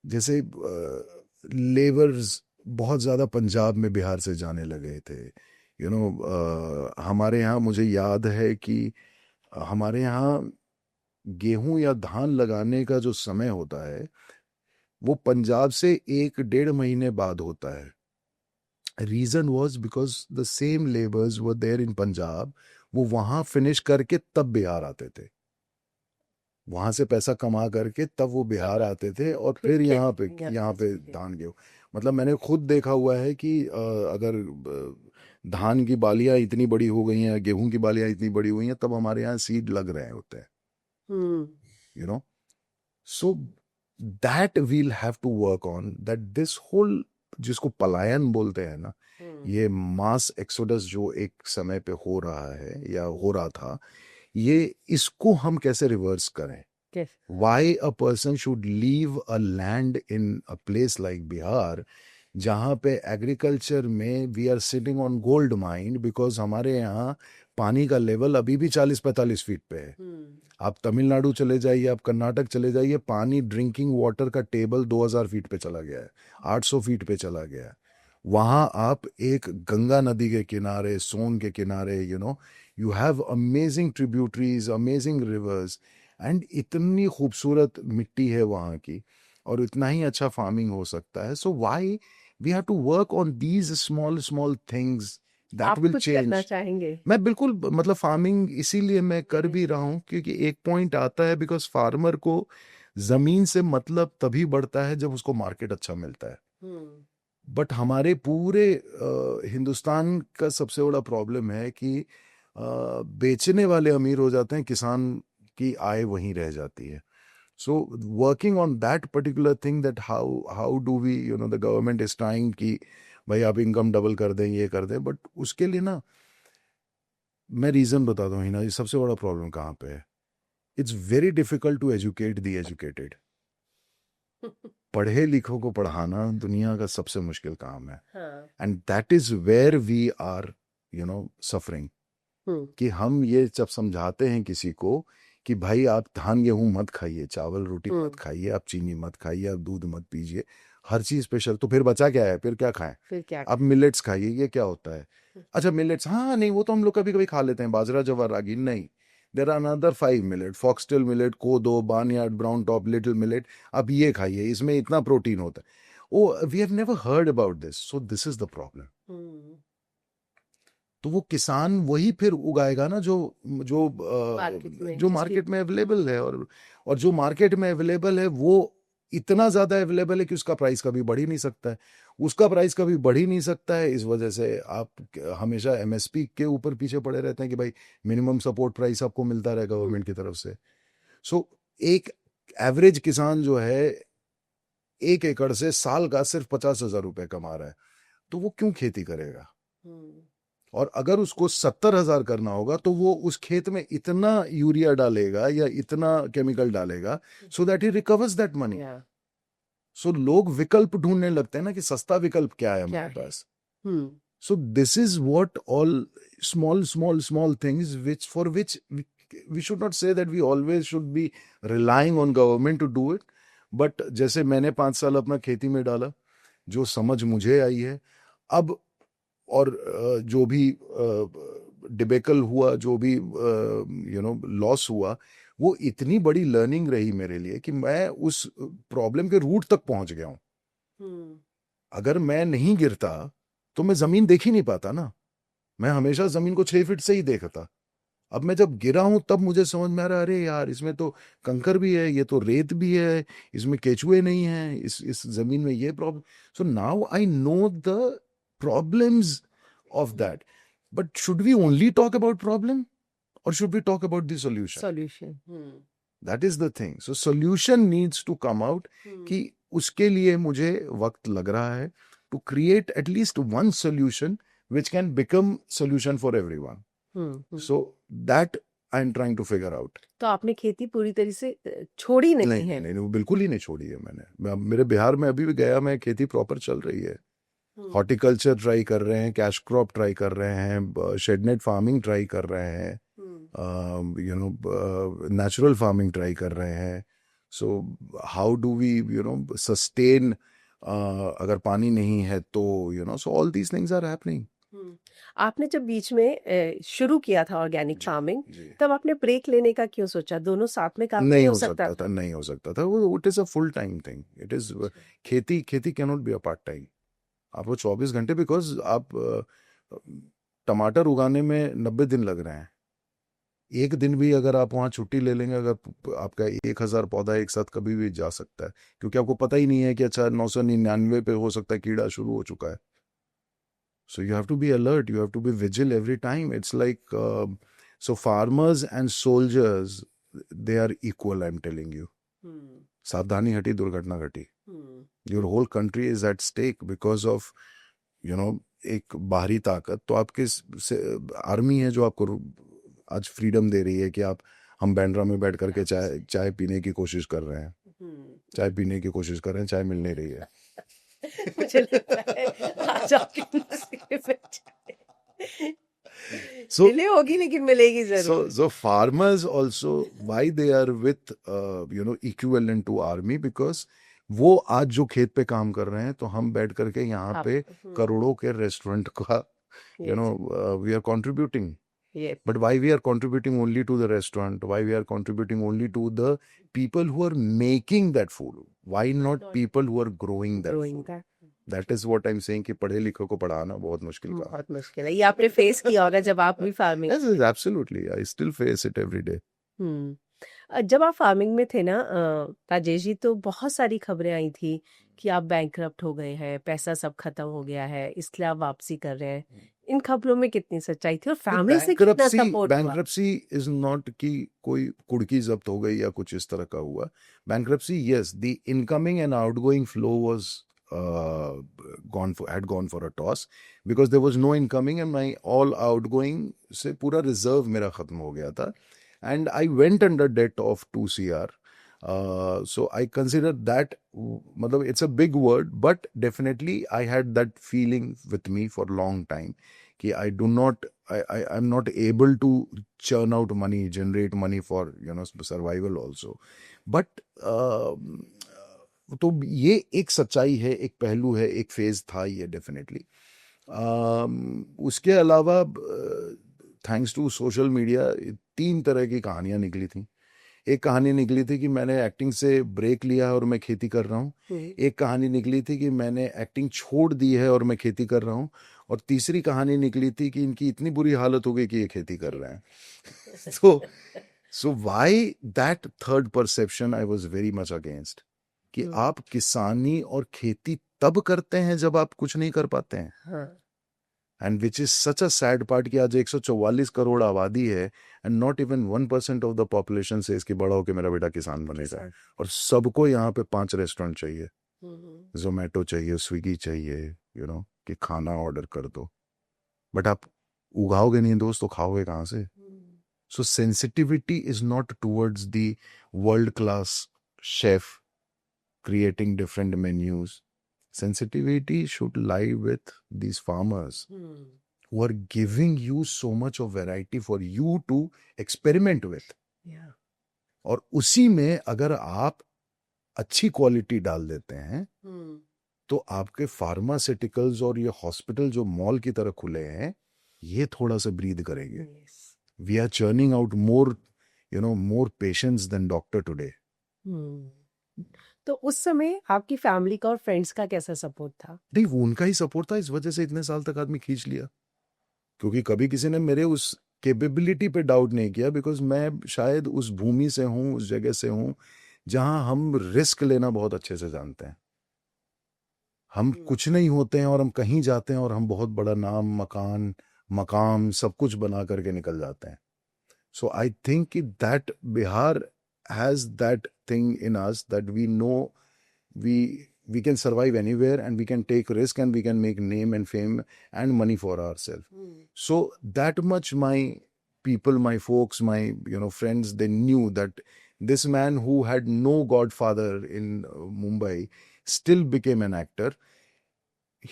जैसे लेबर्स बहुत ज्यादा पंजाब में बिहार से जाने लगे थे. हमारे यहाँ मुझे याद है कि हमारे यहाँ गेहूं या धान लगाने का जो समय होता है वो पंजाब से 1-1.5 महीने बाद होता है. Reason was because the same labours were there in Punjab. वो वहां फिनिश करके तब बिहार आते थे, वहां से पैसा कमा करके तब वो बिहार आते थे और फिर यहाँ पे धान गेहूं. मतलब मैंने खुद देखा हुआ है कि अगर धान की बालियां इतनी बड़ी हो गई हैं, गेहूं की बालियां इतनी बड़ी हुई हैं, तब हमारे यहाँ सीड लग रहे होते हैं. सो that we'll have to work on, that this whole जिसको पलायन बोलते हैं ना, ये मास एक्सोडस जो एक समय पे हो रहा है या हो रहा था, ये इसको हम कैसे रिवर्स करें. Yes. Why a person should leave a land in a place like Bihar जहाँ पे एग्रीकल्चर में we are sitting on gold mine, because हमारे यहाँ पानी का लेवल अभी भी 40-45 फीट पे है. आप तमिलनाडु चले जाइए, आप कर्नाटक चले जाइए, पानी ड्रिंकिंग वाटर का टेबल 2000 फीट पे चला गया है, 800 फीट पे चला गया है. वहाँ आप एक गंगा नदी के किनारे, सोन के किनारे, you have amazing tributaries, amazing reverse, and इतनी खूबसूरत मिट्टी है वहाँ की, और इतना ही अच्छा फार्मिंग हो सकता है. So why we have to work on these small small things that आप विल कुछ चेंज. करना चाहेंगे? मैं बिल्कुल, मतलब फार्मिंग इसीलिए मैं कर भी रहा हूँ क्योंकि एक पॉइंट आता है, बिकॉज फार्मर को जमीन से मतलब तभी बढ़ता है जब उसको मार्केट अच्छा मिलता है. बट हमारे पूरे हिंदुस्तान का सबसे बड़ा प्रॉब्लम है कि बेचने वाले अमीर हो जाते हैं, किसान की आय वहीं रह जाती है. So working on that particular thing, that how do we, the government is trying कि भाई आप इनकम डबल कर दें, ये कर दें, बट उसके लिए ना मैं रीजन बताता हूँ ना, ये सबसे बड़ा प्रॉब्लम कहाँ पे है. It's very difficult to educate the educated. पढ़े लिखों को पढ़ाना दुनिया का सबसे मुश्किल काम है. And that is where we are suffering. कि हम ये जब समझाते हैं किसी को कि भाई आप धान गेहूं मत खाइए, चावल रोटी मत खाइए, आप चीनी मत खाइए, आप दूध मत पीजिए, हर चीज स्पेशल, तो फिर बचा क्या है, फिर क्या खाएं, फिर क्या आप मिलेट्स खाइए, ये क्या होता है. अच्छा मिलेट्स, हाँ नहीं वो तो हम लोग कभी कभी खा लेते हैं, बाजरा जवार रागी, नहीं, there are another 5 millet, foxtail millet, kodo, barnyard, brown top, little millet, आप ये खाइए, इसमें इतना प्रोटीन होता है. Oh we have never heard about this, so this is the problem. तो वो किसान वही फिर उगाएगा ना जो मार्केट में अवेलेबल है, और जो मार्केट में अवेलेबल है वो इतना ज्यादा अवेलेबल है कि उसका प्राइस कभी बढ़ ही नहीं सकता है. उसका प्राइस कभी बढ़ ही नहीं सकता है, इस वजह से आप हमेशा एमएसपी के ऊपर पीछे पड़े रहते हैं कि भाई मिनिमम सपोर्ट प्राइस आपको मिलता रहे गवर्नमेंट की तरफ से. सो एक एवरेज किसान जो है 1 एकड़ से साल का सिर्फ 50,000 रुपए कमा रहा है, तो वो क्यों खेती करेगा. और अगर उसको 70,000 करना होगा तो वो उस खेत में इतना यूरिया डालेगा या इतना केमिकल डालेगा so that he recovers that money. So लोग विकल्प ढूंढने लगते हैं ना कि सस्ता विकल्प क्या है हमारे पास. So this is what all small things which we should not say that we always should be relying on government to do it. But जैसे मैंने 5 साल अपना खेती में डाला, जो समझ मुझे आई है अब, और जो भी डिबेकल हुआ, जो भी लॉस हुआ, वो इतनी बड़ी लर्निंग रही मेरे लिए कि मैं उस प्रॉब्लम के रूट तक पहुंच गया हूं. अगर मैं नहीं गिरता तो मैं जमीन देख ही नहीं पाता ना. मैं हमेशा जमीन को 6 फीट से ही देखता. अब मैं जब गिरा हूं तब मुझे समझ में आ रहा, अरे यार इसमें तो कंकर भी है, ये तो रेत भी है, इसमें केचुए नहीं है, इस जमीन में ये problem. So now I know the problems of that. But should we only talk about problem or should we talk about the solution? That is the thing. So solution needs to come out कि उसके लिए मुझे वक्त लग रहा है to create at least one solution which can become solution for everyone. So that I am trying to figure out. तो आपने खेती पूरी तरह से छोड़ी नहीं है? नहीं, बिल्कुल ही नहीं छोड़ी है मैंने. मेरे बिहार में अभी भी गया मैं, खेती प्रॉपर चल रही है. हॉर्टिकल्चर ट्राई कर रहे हैं, कैश क्रॉप ट्राई कर रहे हैं, शेडनेट फार्मिंग ट्राई कर रहे हैं, नेचुरल फार्मिंग ट्राई कर रहे हैं. So how do we sustain, अगर पानी नहीं है तो so all these things are happening. आपने जब बीच में शुरू किया था ऑर्गेनिक फार्मिंग, तब आपने ब्रेक लेने का क्यों सोचा? दोनों साथ में काम नहीं हो सकता था. नहीं हो सकता था. वो it is a full time thing. It is खेती can not be a part time. आपको 24 घंटे, बिकॉज आप टमाटर उगाने में 90 दिन लग रहे हैं. एक दिन भी अगर आप वहाँ छुट्टी ले लेंगे, अगर आपका 1000 पौधा एक साथ कभी भी जा सकता है, क्योंकि आपको पता ही नहीं है कि अच्छा 999 पे हो सकता है कीड़ा शुरू हो चुका है. So you have to be alert, you have to be vigil every time. It's like so farmers and soldiers, they are equal, I am telling you. सावधानी हटी दुर्घटना घटी. Hmm, your whole country is at stake because of एक बाहरी ताकत. तो आपके army है जो आपको आज फ्रीडम दे रही है कि हम बैंड्रा में बैठ करके चाय पीने की कोशिश कर रहे हैं. चाय पीने की कोशिश कर रहे हैं, चाय मिल नहीं रही है. मुझे लगता है आज आपके नसीब में चाय So- डिले होगी लेकिन मिलेगी जरूर. So farmers also, why they are with equivalent to army, because वो आज जो खेत पे काम कर रहे हैं तो हम बैठ करके यहाँ पे करोड़ों के रेस्टोरेंट का we are contributing. ये But why we are contributing only to the restaurant? Why we are contributing only to the people who are making that food? Why not people who are growing that growing food? का That is what I'm saying कि पढ़े लिखे को पढ़ाना बहुत मुश्किल काम. बहुत मुश्किल है. ये आपने फेस किया होगा जब आप भी farming. Yes, yes, absolutely. I still face it every day. जब आप फार्मिंग में थे ना राजेश जी, तो बहुत सारी खबरें आई थी कि आप बैंकरप्ट हो गए हैं, पैसा सब खत्म हो गया है, इसलिए आप वापसी कर रहे हैं. इन खबरों में कितनी सच्चाई थी और फैमिली से कितना सपोर्ट हुआ? Bankruptcy is not कि कोई कुड़की जब्त हो गई या कुछ इस तरह का हुआ. Bankruptcy, yes, the incoming and outgoing flow was had gone for a toss because there was no incoming and my all outgoing से पूरा reserve मेरा खत्म हो गया था. And I went under debt of 2 CR. So I consider that, matlab, it's a big word, but definitely I had that feeling with me for a long time. Ki I'm not able to churn out money, generate money for, survival also. But, तो ये एक सच्चाई है, एक पहलू है, एक phase था ये डेफिनेटली. उसके अलावा थैंक्स टू सोशल मीडिया 3 तरह की कहानियां निकली थी. एक कहानी निकली थी कि मैंने एक्टिंग से ब्रेक लिया और मैं खेती कर रहा हूँ. एक कहानी निकली थी कि मैंने एक्टिंग छोड़ दी है और मैं खेती कर रहा हूँ. और तीसरी कहानी निकली थी कि इनकी इतनी बुरी हालत हो गई कि ये खेती कर रहे हैं. So why that third perception I was very much against. कि आप किसानी और खेती तब करते हैं जब आप कुछ नहीं कर पाते हैं. And which is such a sad part कि आज 144 करोड़ आबादी है and not even 1% of the population says कि बड़ा होके मेरा बेटा किसान बनेगा. और सबको यहाँ पे 5 रेस्टोरेंट चाहिए, जोमेटो चाहिए, स्विगी चाहिए, कि खाना ऑर्डर कर दो. बट आप उगाओगे नहीं दोस्त, तो खाओगे कहाँ से? So sensitivity is not towards the world class chef creating different menus. Sensitivity should lie with these farmers who are giving you so much of variety for you to experiment with. Yeah. और उसी में अगर आप अच्छी quality डाल देते हैं तो आपके फार्मास्यूटिकल्स और ये हॉस्पिटल जो मॉल की तरह खुले हैं, ये थोड़ा सा ब्रीद करेंगे. We are churning out more patients than doctor today. तो उस समय आपकी फैमिली का और फ्रेंड्स का कैसा सपोर्ट था? नहीं, वो उनका ही सपोर्ट था. इस वजह से इतने साल तक आदमी खींच लिया, क्योंकि कभी किसी ने मेरे उस कैपेबिलिटी पे डाउट नहीं किया. बिकॉज मैं शायद उस भूमि से हूँ, उस जगह से हूँ जहां हम रिस्क लेना बहुत अच्छे से जानते हैं. हम कुछ नहीं होते हैं और हम कहीं जाते हैं और हम बहुत बड़ा नाम, मकाम सब कुछ बना करके निकल जाते हैं. So I think that Bihar has that thing in us that we know we can survive anywhere and we can take risk and we can make name and fame and money for ourselves. So that much my people, my folks, my friends, they knew that this man who had no godfather in Mumbai still became an actor.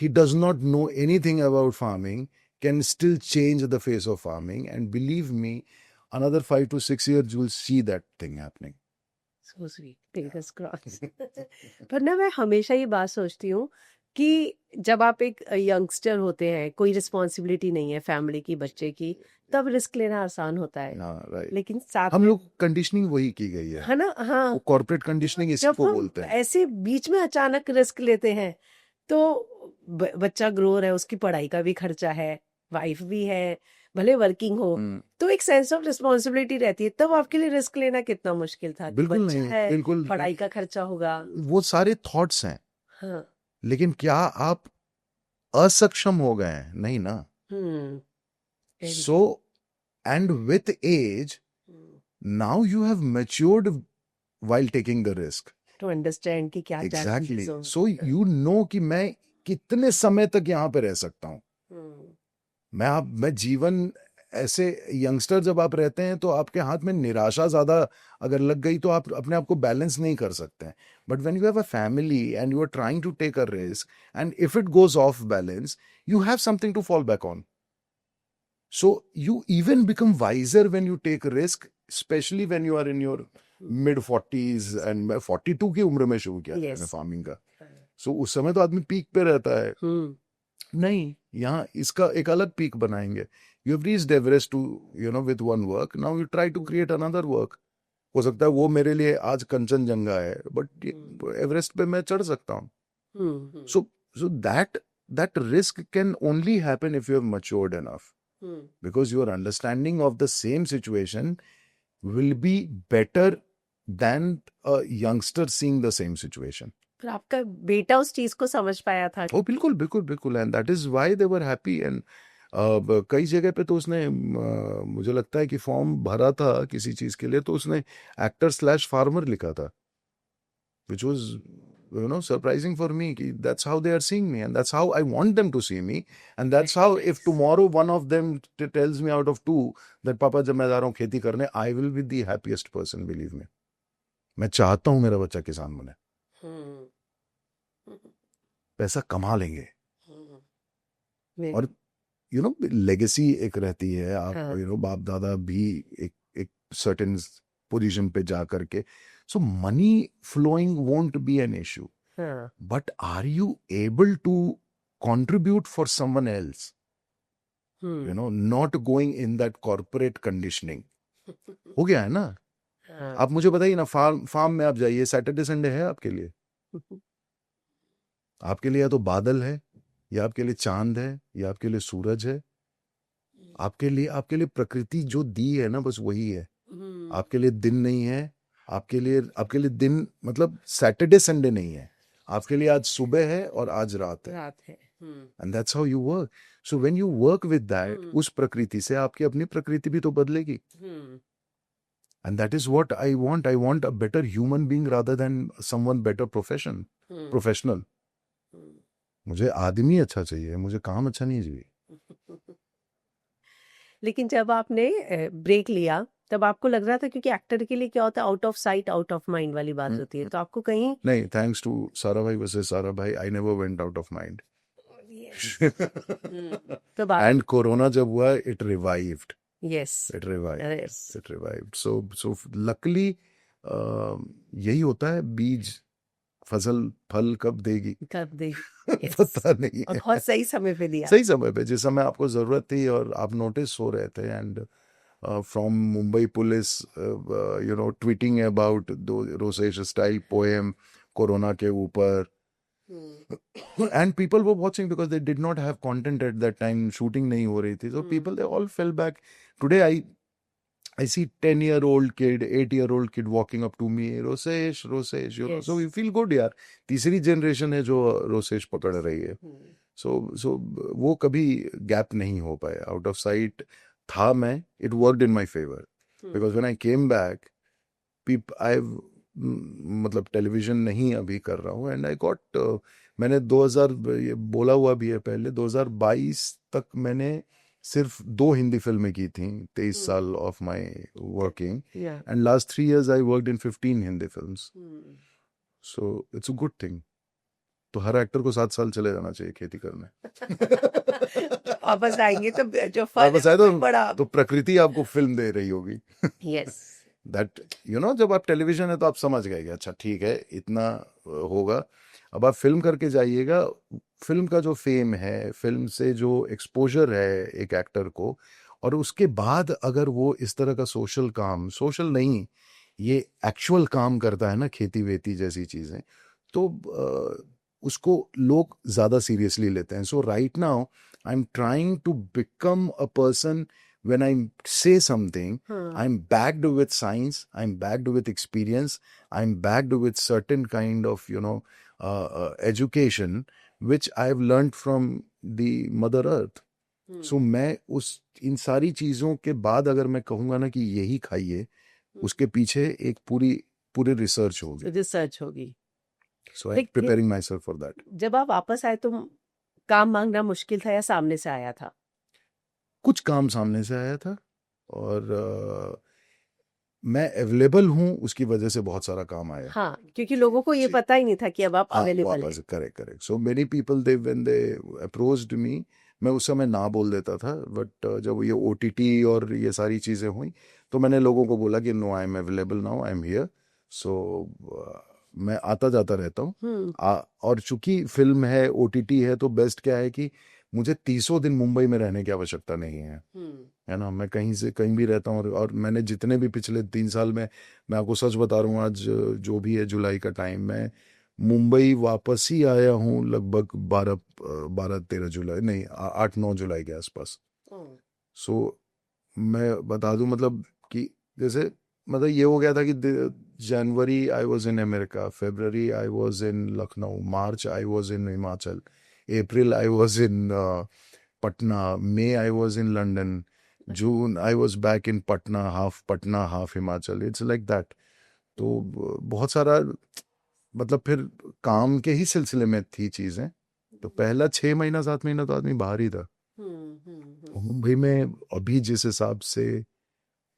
He does not know anything about farming, can still change the face of farming, and believe me, another 5 to 6 years you will see that thing happening. So sweet, fingers crossed. पर ना मैं हमेशा ये बात सोचती हूँ कि जब आप एक यंगस्टर होते हैं, कोई रिस्पॉन्सिबिलिटी नहीं है फैमिली की, बच्चे की, तब रिस्क लेना आसान होता है. राइट. लेकिन साथ हम में लोग कंडीशनिंग वही की गई है ना. हाँ, वो कॉर्पोरेट कंडीशनिंग इसी जब को हम बोलते हैं. ऐसे बीच में अचानक रिस्क लेते हैं तो बच्चा ग्रो रहा है, उसकी पढ़ाई का भी खर्चा है, वाइफ भी है, भले वर्किंग हो, तो एक सेंस ऑफ रिस्पॉन्सिबिलिटी रहती है. तब आपके लिए रिस्क लेना कितना मुश्किल था? बिल्कुल बच्चा नहीं, है, बिल्कुल पढ़ाई का खर्चा होगा. वो सारे थॉट्स हैं. हाँ. लेकिन क्या आप असक्षम हो गए हैं? नहीं ना. So and with age now you have matured while taking the risk. To understand कि क्या क्या एग्जैक्टली, चीजों सो यू नो कि मैं कितने समय तक यहाँ पे रह सकता हूँ। मैं जीवन ऐसे यंगस्टर जब आप रहते हैं तो आपके हाथ में निराशा ज्यादा अगर लग गई तो आप अपने आप को बैलेंस नहीं कर सकते हैं। But when you have a family and you are trying to take a risk and if it goes off balance you have something to fall back on. So you even become wiser when you take risk, especially when you are in your mid 40s, and मैं 42 की उम्र में शुरू किया था मैंने yes farming का। सो उस समय तो आदमी पीक पे रहता है। नहीं, यहाँ इसका एक अलग पीक बनाएंगे। You have reached Everest too with one work, now you try to create another work. हो सकता है वो मेरे लिए आज कंचनजंगा है बट एवरेस्ट पे मैं चढ़ सकता हूँ। So that risk can only happen if you have matured enough, because your understanding of the same situation will be better than a youngster seeing the same situation. पर आपका बेटा उस चीज को समझ पाया था। Oh, बिल्कुल बिल्कुल बिल्कुल, and that is why they were happy. And कई जगह पे तो उसने मुझे लगता है कि फॉर्म भरा था किसी चीज के लिए तो उसने एक्टर स्लैश फार्मर लिखा था, which was surprising for me कि that's how they are seeing me and that's how I want them to see me, and that's how if tomorrow one of them tells me out of two that पापा जब मैं जा रहा हूँ खेती करने, I will be the happiest person, believe me. मैं चाहता हूँ मेरा बच्चा किसान बने, पैसा कमा लेंगे और लेगेसी एक रहती है, आप बाप दादा भी एक सर्टेन पोजीशन पे जा करके, so money flowing won't be an issue, but are you able to contribute for someone else, not going in that corporate conditioning. हो गया है ना। आप मुझे बताइए ना, फार्म में आप जाइए, सैटरडे संडे है आपके लिए? आपके लिए या तो बादल है, या आपके लिए चांद है, या आपके लिए सूरज है। आपके लिए प्रकृति जो दी है ना, बस वही है। आपके लिए दिन नहीं है, आपके लिए दिन मतलब सैटरडे संडे नहीं है। आपके लिए आज सुबह है और आज रात है। And that's how you work. So when you work with that, उस प्रकृति से आपकी अपनी प्रकृति भी तो बदलेगी। And that is what I want a better human being rather than someone better professional. मुझे आदमी अच्छा चाहिए, मुझे काम अच्छा नहीं चाहिए। लेकिन जब आपने ब्रेक लिया तब आपको लग रहा था, क्योंकि एक्टर के लिए क्या होता है, out of sight out of mind वाली बात होती है, तो आपको कहीं नहीं, थैंक्स टू सारा भाई वर्सेस सारा भाई, आई never went out of mind. And corona जब हुआ, it revived. It revived. So luckily यही होता है, बीज फसल फल कब देगी पता नहीं है। और बहुत सही समय पे दिया, सही समय पे, जिस समय आपको जरूरत थी और आप नोटिस हो रहे थे। And from Mumbai police tweeting about Rosesh style poem corona के ऊपर, and people were watching because they did not have content eight that time, shooting नहीं हो रही थी, so people they all fell back. Today I see 10-year-old kid, 8-year-old kid walking up to me, Rosesh, so we feel good यार। तीसरी generation है जो रोसेश पकड़ रही है। so वो कभी गैप नहीं हो पाया, आउट ऑफ साइट था मैं, it worked in my favor because when I came back, मतलब टेलीविजन नहीं अभी कर रहा हूँ, एंड आई गॉट मैंने 2000 ये बोला हुआ भी है पहले, 2022 तक मैंने सिर्फ 2 हिंदी फिल्में की थी, 23 साल of my working, and last 3 years I worked in 15 Hindi films. So it's a good thing. तो हर एक्टर को 7 साल चले जाना चाहिए खेती करने। वापस आएंगे तो जो वापस आए तो प्रकृति आपको फिल्म दे रही होगी। यस, दैट जब आप टेलीविजन है तो आप समझ गए कि अच्छा ठीक है, इतना होगा। अब आप फिल्म करके जाइएगा, फिल्म का जो फेम है, फिल्म से जो एक्सपोजर है एक एक्टर को, और उसके बाद अगर वो इस तरह का सोशल नहीं, ये एक्चुअल काम करता है ना, खेती वेती जैसी चीजें, तो उसको लोग ज्यादा सीरियसली लेते हैं। So right now I am trying to become a person, when I say something, I'm backed with science, I'm backed with experience, I'm backed with certain kind of education which I've learned from the mother earth. So मैं इन सारी चीजों के बाद अगर मैं कहूँगा ना कि यही खाइए, उसके पीछे एक पूरी पूरी रिसर्च होगी. रिसर्च होगी. So I'm लेकिन preparing myself for that. जब आप वापस आए तो काम मांगना मुश्किल था या सामने से आया था? कुछ काम सामने से आया था और मैं अवेलेबल हूँ उसकी वजह से बहुत सारा काम आया. हाँ, क्योंकि लोगों को ये जी. पता ही नहीं था कि अब आप हाँ, अवेलेबल वापस हैं. Correct. So many people they when they approached मी, मैं उस समय ना बोल देता था, बट जब ये ओटीटी और ये सारी चीज़ें हुई तो मैंने लोगों को बोला कि no, I am available now, I am here. So मैं आता जाता रहता हूँ. और चूंकि फिल्म है, ओटीटी है, तो बेस्ट क्या है कि मुझे 30 दिन मुंबई में रहने की आवश्यकता नहीं है. है ना, मैं कहीं से कहीं भी रहता हूँ. और मैंने जितने भी पिछले 3 साल में, मैं आपको सच बता रहा हूँ, आज जो भी है जुलाई का टाइम, मैं मुंबई वापस ही आया हूँ लगभग 12-13 जुलाई, नहीं 8-9 जुलाई के आसपास. सो मैं बता दूं मतलब कि जैसे मतलब ये हो गया था कि January I was in America, February I was in Lucknow, March I was in Himachal, April I was in Patna, May I was in London, June I was back in Patna, half Himachal. It's like that. तो बहुत सारा मतलब फिर काम के ही सिलसिले में थी चीजें. तो पहला 6 महीना 7 महीना तो आदमी बाहर ही था. मुंबई में अभी जिस हिसाब से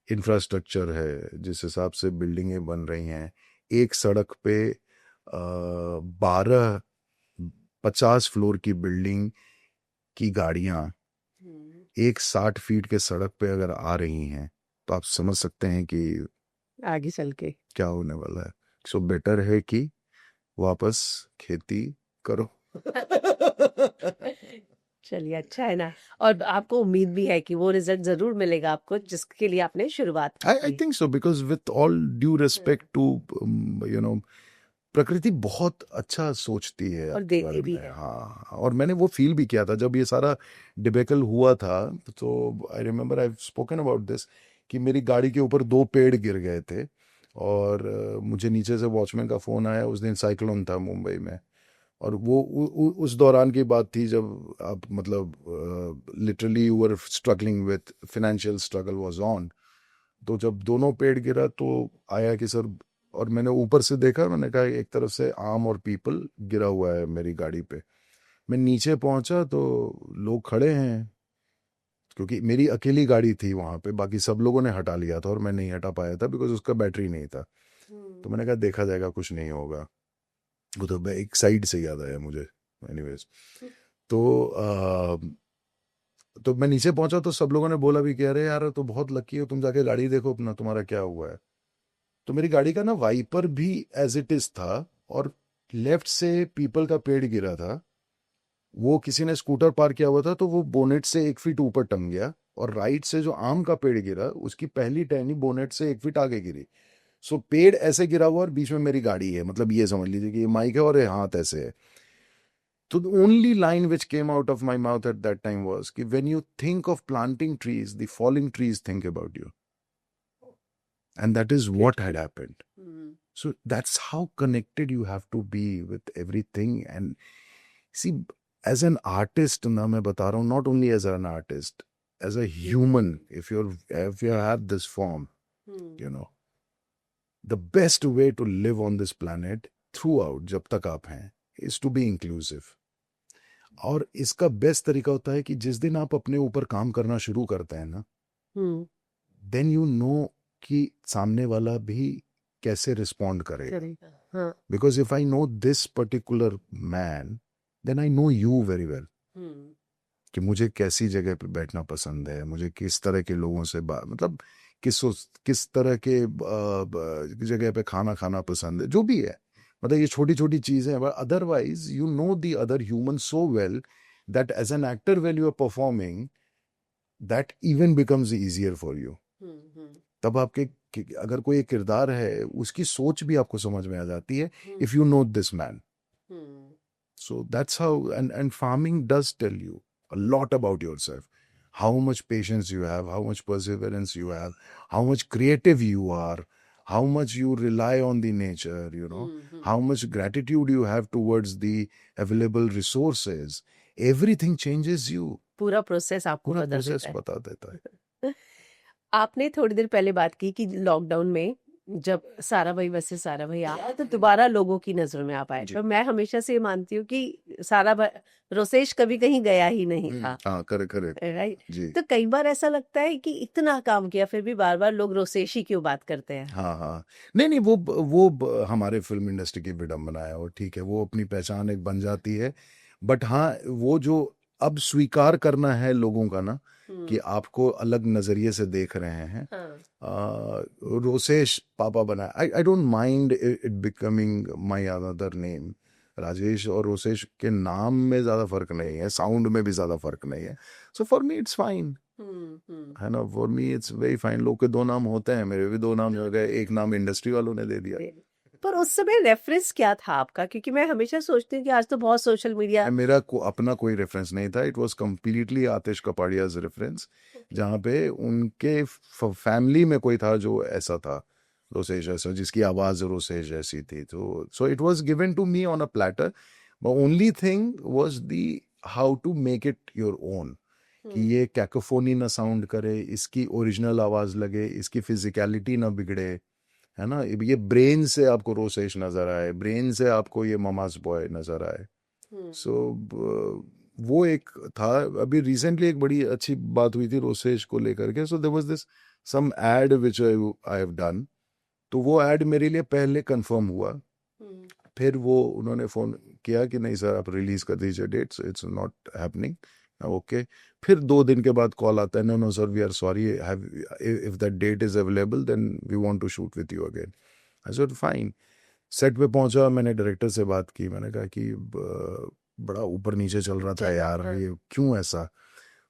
इंफ्रास्ट्रक्चर है, जिस हिसाब से बिल्डिंगें बन रही हैं, एक सड़क पे 50 फ्लोर की बिल्डिंग की गाड़ियां एक 60 फीट के सड़क पे अगर आ रही हैं तो आप समझ सकते हैं कि आगे चल के क्या होने वाला है. सो बेटर है कि वापस खेती करो. चलिए, अच्छा है ना. और आपको उम्मीद भी है कि वो रिजल्ट जरूर मिलेगा आपको जिसके लिए आपने शुरुआत आई की. Think so, because with all due respect to you know, प्रकृति बहुत अच्छा सोचती है और आपके देती बारे भी में. है. हाँ, और मैंने वो फील भी किया था जब ये सारा डिबेकल हुआ था. तो I remember I spoken about this कि मेरी गाड़ी के ऊपर 2 पेड़ गिर गए थे. और मुझे नीचे से वॉचमैन का फोन आया. उस दिन साइक्लोन था मुंबई में. और वो उस दौरान की बात थी जब आप मतलब literally you were struggling with financial struggle was on. तो जब दोनों पेड़ गिरा तो आया कि सर, और मैंने ऊपर से देखा, मैंने कहा एक तरफ से आम और पीपल गिरा हुआ है मेरी गाड़ी पे. मैं नीचे पहुंचा तो लोग खड़े हैं, क्योंकि मेरी अकेली गाड़ी थी वहां पे, बाकी सब लोगों ने हटा लिया था और मैं नहीं हटा पाया था बिकॉज उसका बैटरी नहीं था. तो मैंने कहा देखा जाएगा, कुछ नहीं होगा. वो तो एक साइड से याद आया मुझे. एनीवेज, तो तो मैं नीचे पहुंचा तो सब लोगों ने बोला भी कि अरे यार तो बहुत लकी हो, तुम जाके गाड़ी देखो अपना, तुम्हारा क्या हुआ है. तो मेरी गाड़ी का ना वाइपर भी एज इट इज था, और लेफ्ट से पीपल का पेड़ गिरा था. वो किसी ने स्कूटर पार किया हुआ था तो वो बोनेट से 1 फीट ऊपर टंग गया. और राइट से जो आम का पेड़ गिरा उसकी पहली टहनी बोनेट से 1 फीट आगे गिरी. सो पेड़ ऐसे गिरा हुआ और बीच में मेरी गाड़ी है. मतलब ये समझ लीजिए कि ये माइक है और ये हाथ ऐसे है. So the only line which came out of my mouth at that time was कि when you think of planting trees, the falling trees think about you. And that is what had happened. So that's how connected you have to be with everything. And see, as an artist, ना मैं बता रहा हूँ, not only as an artist, as a human, if you have this form, you know, the best way to live on this planet throughout, जब तक आप हैं, is to be inclusive. और इसका बेस्ट तरीका होता है कि जिस दिन आप अपने ऊपर काम करना शुरू करते हैं ना, देन यू नो कि सामने वाला भी कैसे रिस्पॉन्ड करेगा. Because if I know this particular man, then I know you very well. कि मुझे कैसी जगह पे बैठना पसंद है, मुझे किस तरह के लोगों से मतलब किस तरह के जगह पे खाना खाना पसंद है, जो भी है. मतलब ये छोटी छोटी चीजें हैं, but otherwise you know the other human so well that as an actor well you are performing, that even becomes easier for you. तब आपके अगर कोई एक किरदार है, उसकी सोच भी आपको समझ में आ जाती है if you know this man. So that's how, and farming does tell you a lot about yourself. How much patience you have, how much perseverance you have, how much creative you are, how much you rely on the nature, you know, how much gratitude you have towards the available resources. Everything changes you. पूरा process आपको पूरा बदल process देता है. बता देता है. आपने थोड़ी देर पहले बात की कि लॉकडाउन में जब सारा भाई वर्सेस सारा भाई आया तो दोबारा लोगों की नजरों में आप आए, जी। पर मैं हमेशा से ये मानती हूँ कि सारा रोसेश कभी कहीं गया ही नहीं था, हाँ, करेक्ट करेक्ट राइट? जी। तो कई बार ऐसा लगता है कि इतना काम किया फिर भी बार बार लोग रोसेश ही क्यों बात करते हैं। हाँ हाँ, नहीं नहीं, हमारे फिल्म इंडस्ट्री की विडम्बना है, और ठीक है, वो अपनी पहचान एक बन जाती है। बट हाँ, वो जो अब स्वीकार करना है लोगों का ना, कि आपको अलग नजरिए से देख रहे हैं। हाँ, रोसेश पापा बना, I don't mind it becoming my another name. Rajesh और रोसेश के नाम में ज्यादा फर्क नहीं है, साउंड में भी ज्यादा फर्क नहीं है। So for me it's fine, है ना, for me it's very fine. लोग के दो नाम होते हैं, मेरे भी दो नाम हो गए, एक नाम इंडस्ट्री वालों ने दे दिया। पर उस समय रेफरेंस क्या था आपका? क्योंकि मैं हमेशा सोचती हूँ कि आज तो बहुत सोशल मीडिया। मेरा अपना कोई रेफरेंस नहीं था, it was completely Atish Kapadia's reference, जहाँ पे उनके फैमिली में कोई था जो ऐसा था, रोसेश ऐसा, जिसकी आवाज रोसेश जैसी थी। तो so it was given to me on a platter. The only thing was the how to make it your own, कि ये कैकोफोनी ना साउंड करे, इसकी ओरिजिनल आवाज लगे, इसकी फिजिकलिटी ना बिगड़े, है ना, ये ब्रेन से आपको रोसेश नजर आए, ब्रेन से आपको ये ममाज बॉय नजर आए। सो वो एक था। अभी रिसेंटली एक बड़ी अच्छी बात हुई थी रोसेश को लेकर के। So there was this some ad which I have done. तो वो एड मेरे लिए पहले कंफर्म हुआ, फिर वो उन्होंने फोन किया कि नहीं सर, आप रिलीज कर दीजिए dates, it's not happening. Okay, फिर 2 दिन के बाद कॉल आता है, no no sir, we are sorry, have if that date is available then we want to shoot with you again. I said fine. Set पे पहुंचा, मैंने डायरेक्टर से बात की, मैंने कहा कि बड़ा ऊपर नीचे चल रहा था यार, ये क्यों ऐसा।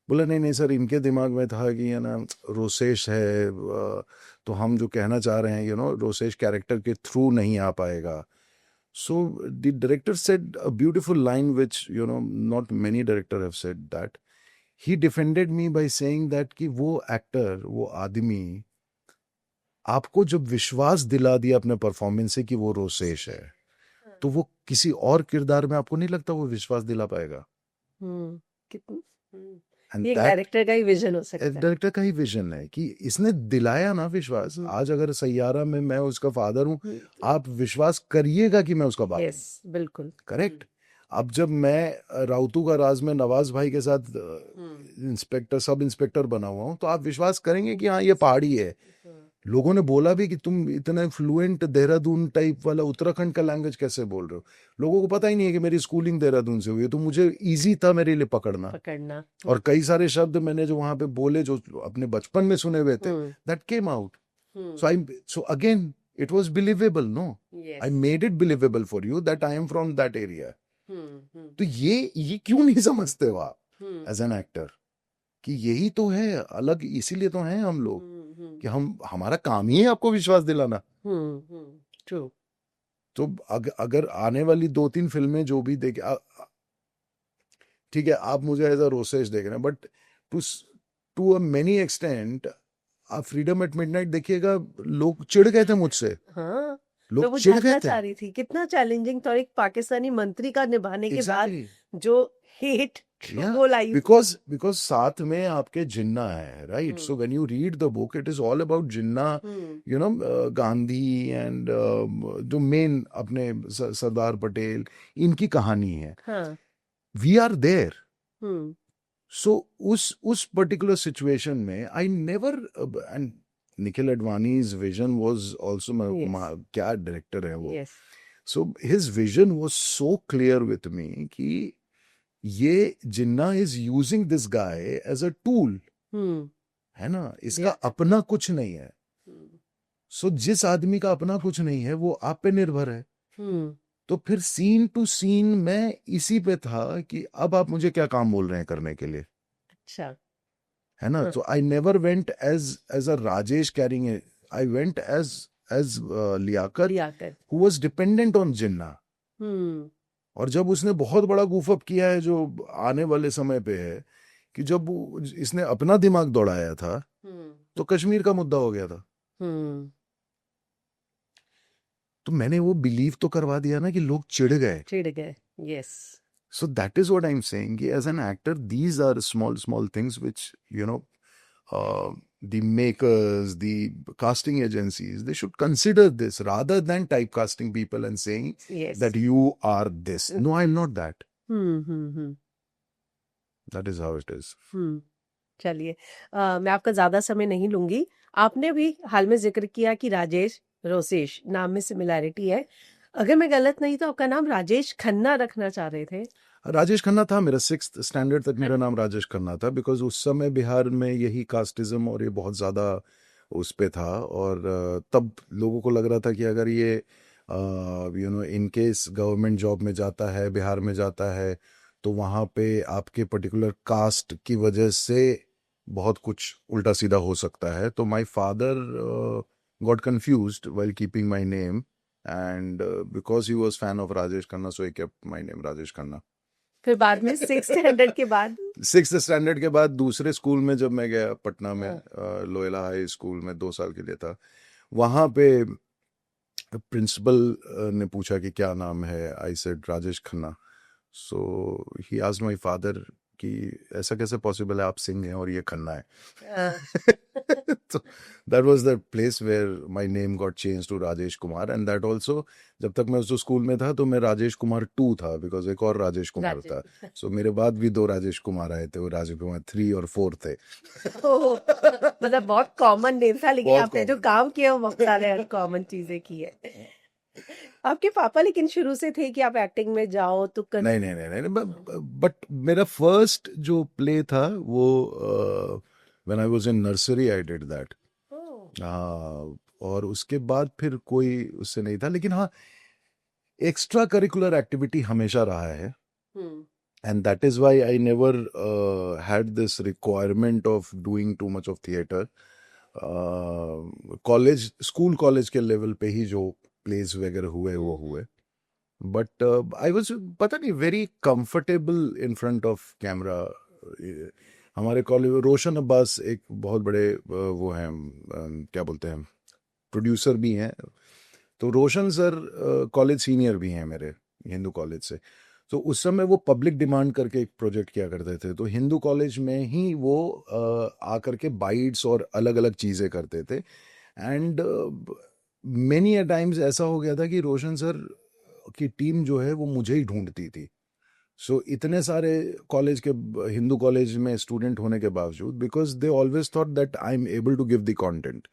बोला नहीं नहीं सर, इनके दिमाग में था कि है ना रोसेश है, तो हम जो कहना चाह रहे हैं, रोसेश कैरेक्टर के थ्रू नहीं आ पाएगा। So the director said a beautiful line which not many director have said that. He defended me by saying that कि वो एक्टर, वो आदमी आपको जब विश्वास दिला दिया अपने परफॉर्मेंस से कि वो रोसेश है, तो वो किसी और किरदार में आपको नहीं लगता वो विश्वास दिला पाएगा। एंड ये दैट डायरेक्टर का ही विजन हो सकता है। डायरेक्टर का ही विजन है कि इसने दिलाया ना विश्वास। आज अगर सैयारा में मैं उसका फादर हूँ, आप विश्वास करिएगा कि मैं उसका बाप हूँ। यस, बिल्कुल करेक्ट। अब जब मैं राउतू का राज में नवाज भाई के साथ इंस्पेक्टर, सब इंस्पेक्टर बना हुआ हूँ, तो आप विश्वास करेंगे कि हाँ ये पहाड़ी है। लोगों ने बोला भी कि तुम इतने फ्लुएंट देहरादून टाइप वाला उत्तराखंड का लैंग्वेज कैसे बोल रहे हो। लोगों को पता ही नहीं है कि मेरी स्कूलिंग देहरादून से हुई है, तो मुझे इजी था मेरे लिए पकड़ना। और कई सारे शब्द मैंने जो वहां पे बोले, जो अपने बचपन में सुने हुए थे, that came out. So again it was believable, no, I made it believable for you that I am from that area. तो ये क्यों नहीं समझते हो आप एज एन एक्टर, कि यही तो है अलग, इसीलिए तो हैं हम लोग, कि हमारा काम ही है आपको विश्वास दिलाना। ट्रू। तो अगर आने वाली 2-3 फिल्में जो भी देखे, ठीक है, आप मुझे एज अ रोसेश देख रहे हैं, but to a many extent आप फ्रीडम एट मिडनाइट देखिएगा, लोग चिढ़ गए थे मुझसे। हाँ, तो लोग वो चिढ़ गए जानना थे। चाह रही थी कितना चैलेंजिंग था, और एक पाकिस्तानी मंत्री का निभाने के बाद एग्जैक्टली, जो हेट बोल आई। बिकॉज साथ में आपके जिन्ना है, right. So when you read the book, it is all about Jinnah, Gandhi and जो मेन अपने सरदार पटेल, इनकी कहानी है। We are there. सो उस पर्टिकुलर सिचुएशन में I never, and Nikhil Advani's vision was also, क्या डायरेक्टर है वो। So his vision was so clear with me कि ये Jinnah is using this guy as a tool, है ना, इसका अपना कुछ नहीं है। सो जिस आदमी का अपना कुछ नहीं है, वो आप पे निर्भर है। तो फिर सीन टू सीन मैं इसी पे था कि अब आप मुझे क्या काम बोल रहे हैं करने के लिए, अच्छा, है ना। तो I never went as a Rajesh caring, I went as Liaquat who was dependent on Jinnah. और जब उसने बहुत बड़ा गूफअप किया है, जो आने वाले समय पे है, कि जब इसने अपना दिमाग दौड़ाया था, तो कश्मीर का मुद्दा हो गया था। तो मैंने वो बिलीव तो करवा दिया ना कि लोग चिढ़ गए। Yes. So that is what I'm saying. As an actor, these are small things which, the makers, the casting agencies, they should consider this rather than typecasting people and saying Yes. that you are this. No, I'm not that. Hmm. That is how it is. चलिए, मैं आपका ज्यादा समय नहीं लूंगी. आपने भी हाल में जिक्र किया कि राजेश रोसेश नाम में सिमिलैरिटी है. अगर मैं गलत नहीं तो आपका नाम राजेश खन्ना रखना चाह रहे थे. राजेश खन्ना था मेरा. 6th स्टैंडर्ड तक मेरा नाम राजेश खन्ना था, बिकॉज उस समय बिहार में यही कास्टिज्म और ये बहुत ज़्यादा उस पे था. और तब लोगों को लग रहा था कि अगर ये इन केस गवर्नमेंट जॉब में जाता है, बिहार में जाता है, तो वहाँ पे आपके पर्टिकुलर कास्ट की वजह से बहुत कुछ उल्टा सीधा हो सकता है. तो my father got confused while keeping my name, and because he was fan of Rajesh Khanna, so he kept my name Rajesh Khanna. फिर बाद में 6th स्टैंडर्ड के बाद 6th स्टैंडर्ड के बाद दूसरे स्कूल में जब मैं गया पटना में, हाँ. लोयला हाई स्कूल में 2 साल के लिए था. वहाँ पे प्रिंसिपल ने पूछा कि क्या नाम है. I said Rajesh Khanna. So he asked my father कि ऐसा कैसे पॉसिबल है, आप सिंह हैं और ये खन्ना है. So that was the place where my name got changed to Rajesh Kumar, and that also जब तक मैं उस स्कूल में था तो मैं राजेश कुमार 2 था, बिकॉज एक और राजेश कुमार था. सो मेरे बाद भी 2 राजेश कुमार आए थे, वो राजेश कुमार 3 और 4 थे. मतलब बहुत कॉमन नेम था, लेकिन बहुत आपने जो common. काम किया वो बहुत सारे कॉमन चीजें की है. आपके पापा लेकिन शुरू से थे कि आप एक्टिंग में जाओ तो नहीं नहीं नहीं नहीं, बट मेरा फर्स्ट जो प्ले था वो when I was in nursery I did that. और उसके बाद फिर कोई उससे नहीं था. लेकिन हाँ, एक्स्ट्रा करिकुलर एक्टिविटी हमेशा रहा है, and that is why I never had this requirement of doing too much of theater. College, school college के लेवल पे ही जो प्लेस वगैरह हुए वो हुए. बट आई वाज, पता नहीं, very comfortable in front of camera. हमारे कॉलेज रोशन अब्बास एक बहुत बड़े वो हैं, क्या बोलते हैं, प्रोड्यूसर भी हैं. तो रोशन सर कॉलेज सीनियर भी हैं मेरे, हिंदू कॉलेज से. तो उस समय वो पब्लिक डिमांड करके एक प्रोजेक्ट किया करते थे. तो हिंदू कॉलेज में ही वो आकर के बाइट्स और अलग अलग चीज़ें करते थे. एंड मेनी अ टाइम्स ऐसा हो गया था कि रोशन सर की टीम जो है वो मुझे ही ढूंढती थी. सो इतने सारे कॉलेज के, हिंदू कॉलेज में स्टूडेंट होने के बावजूद, because they always thought that I am able to give the content.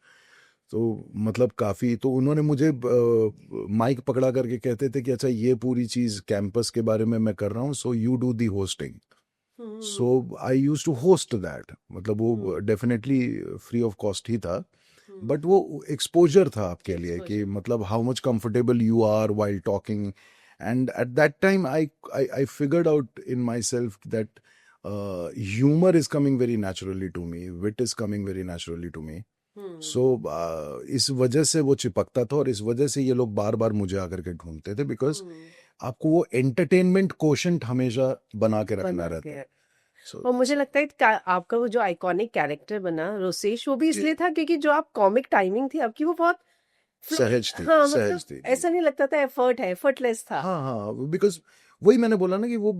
तो मतलब काफ़ी, तो उन्होंने मुझे माइक पकड़ा करके कहते थे कि अच्छा ये पूरी चीज़ कैंपस के बारे में मैं कर रहा हूँ, so you do the hosting. So I use to host that. मतलब वो डेफिनेटली फ्री ऑफ कॉस्ट ही था, बट वो एक्सपोजर था आपके लिए कि मतलब how much comfortable you are while talking. And at that time I figured out in myself that humour is coming very naturally to me, wit is coming very naturally to me. So इस वजह से वो चिपकता था, और इस वजह से ये लोग बार बार मुझे आकर के ढूंढते थे, बिकॉज आपको वो एंटरटेनमेंट कोशेंट हमेशा बना के रखना रहता है. और मुझे लगता है कि आपका वो जो आइकॉनिक कैरेक्टर बना रोसेश, वो भी इसलिए था क्योंकि जो आप कॉमिक टाइमिंग थी आपकी वो बहुत सहज थी. हाँ, सहज मतलब थी. ऐसा नहीं लगता था एफर्ट है, एफर्टलेस था. हाँ हाँ, बिकॉज वही मैंने बोला ना कि वो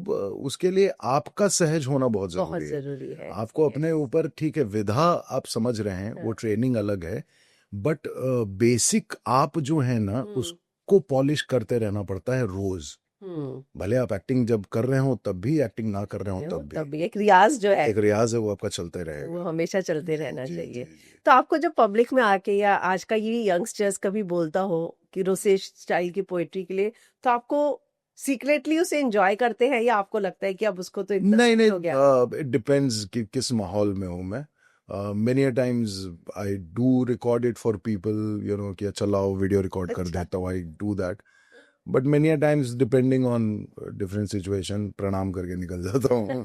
उसके लिए आपका सहज होना बहुत जरूरी है. आपको अपने ऊपर, ठीक है, विधा आप समझ रहे हैं, वो ट्रेनिंग अलग है, बट बेसिक आप जो है ना उसको पॉलिश करते रहना पड़ता है रोज. भले आप एक्टिंग जब कर रहे हो तब भी, एक्टिंग ना कर रहे हो तब भी एक रियाज जो है, एक रियाज है, वो आपका चलते रहेगा, वो हमेशा चलते रहना चाहिए. तो आपको जब पब्लिक में आके, या आज का ये यंगस्टर्स कभी बोलता हो कि रोसेश स्टाइल की पोएट्री के लिए, तो आपको सीक्रेटली उसे एंजॉय करते हैं, या आपको लगता है कि अब उसको तो इतना नहीं हो गया? इट डिपेंड्स कि किस माहौल में हूँ मैं. many a times I do record it for people, कि अच्छा लाओ वीडियो रिकॉर्ड कर देता हूँ, I do that. But many a times depending on different situation, प्रणाम करके निकल जाता हूँ.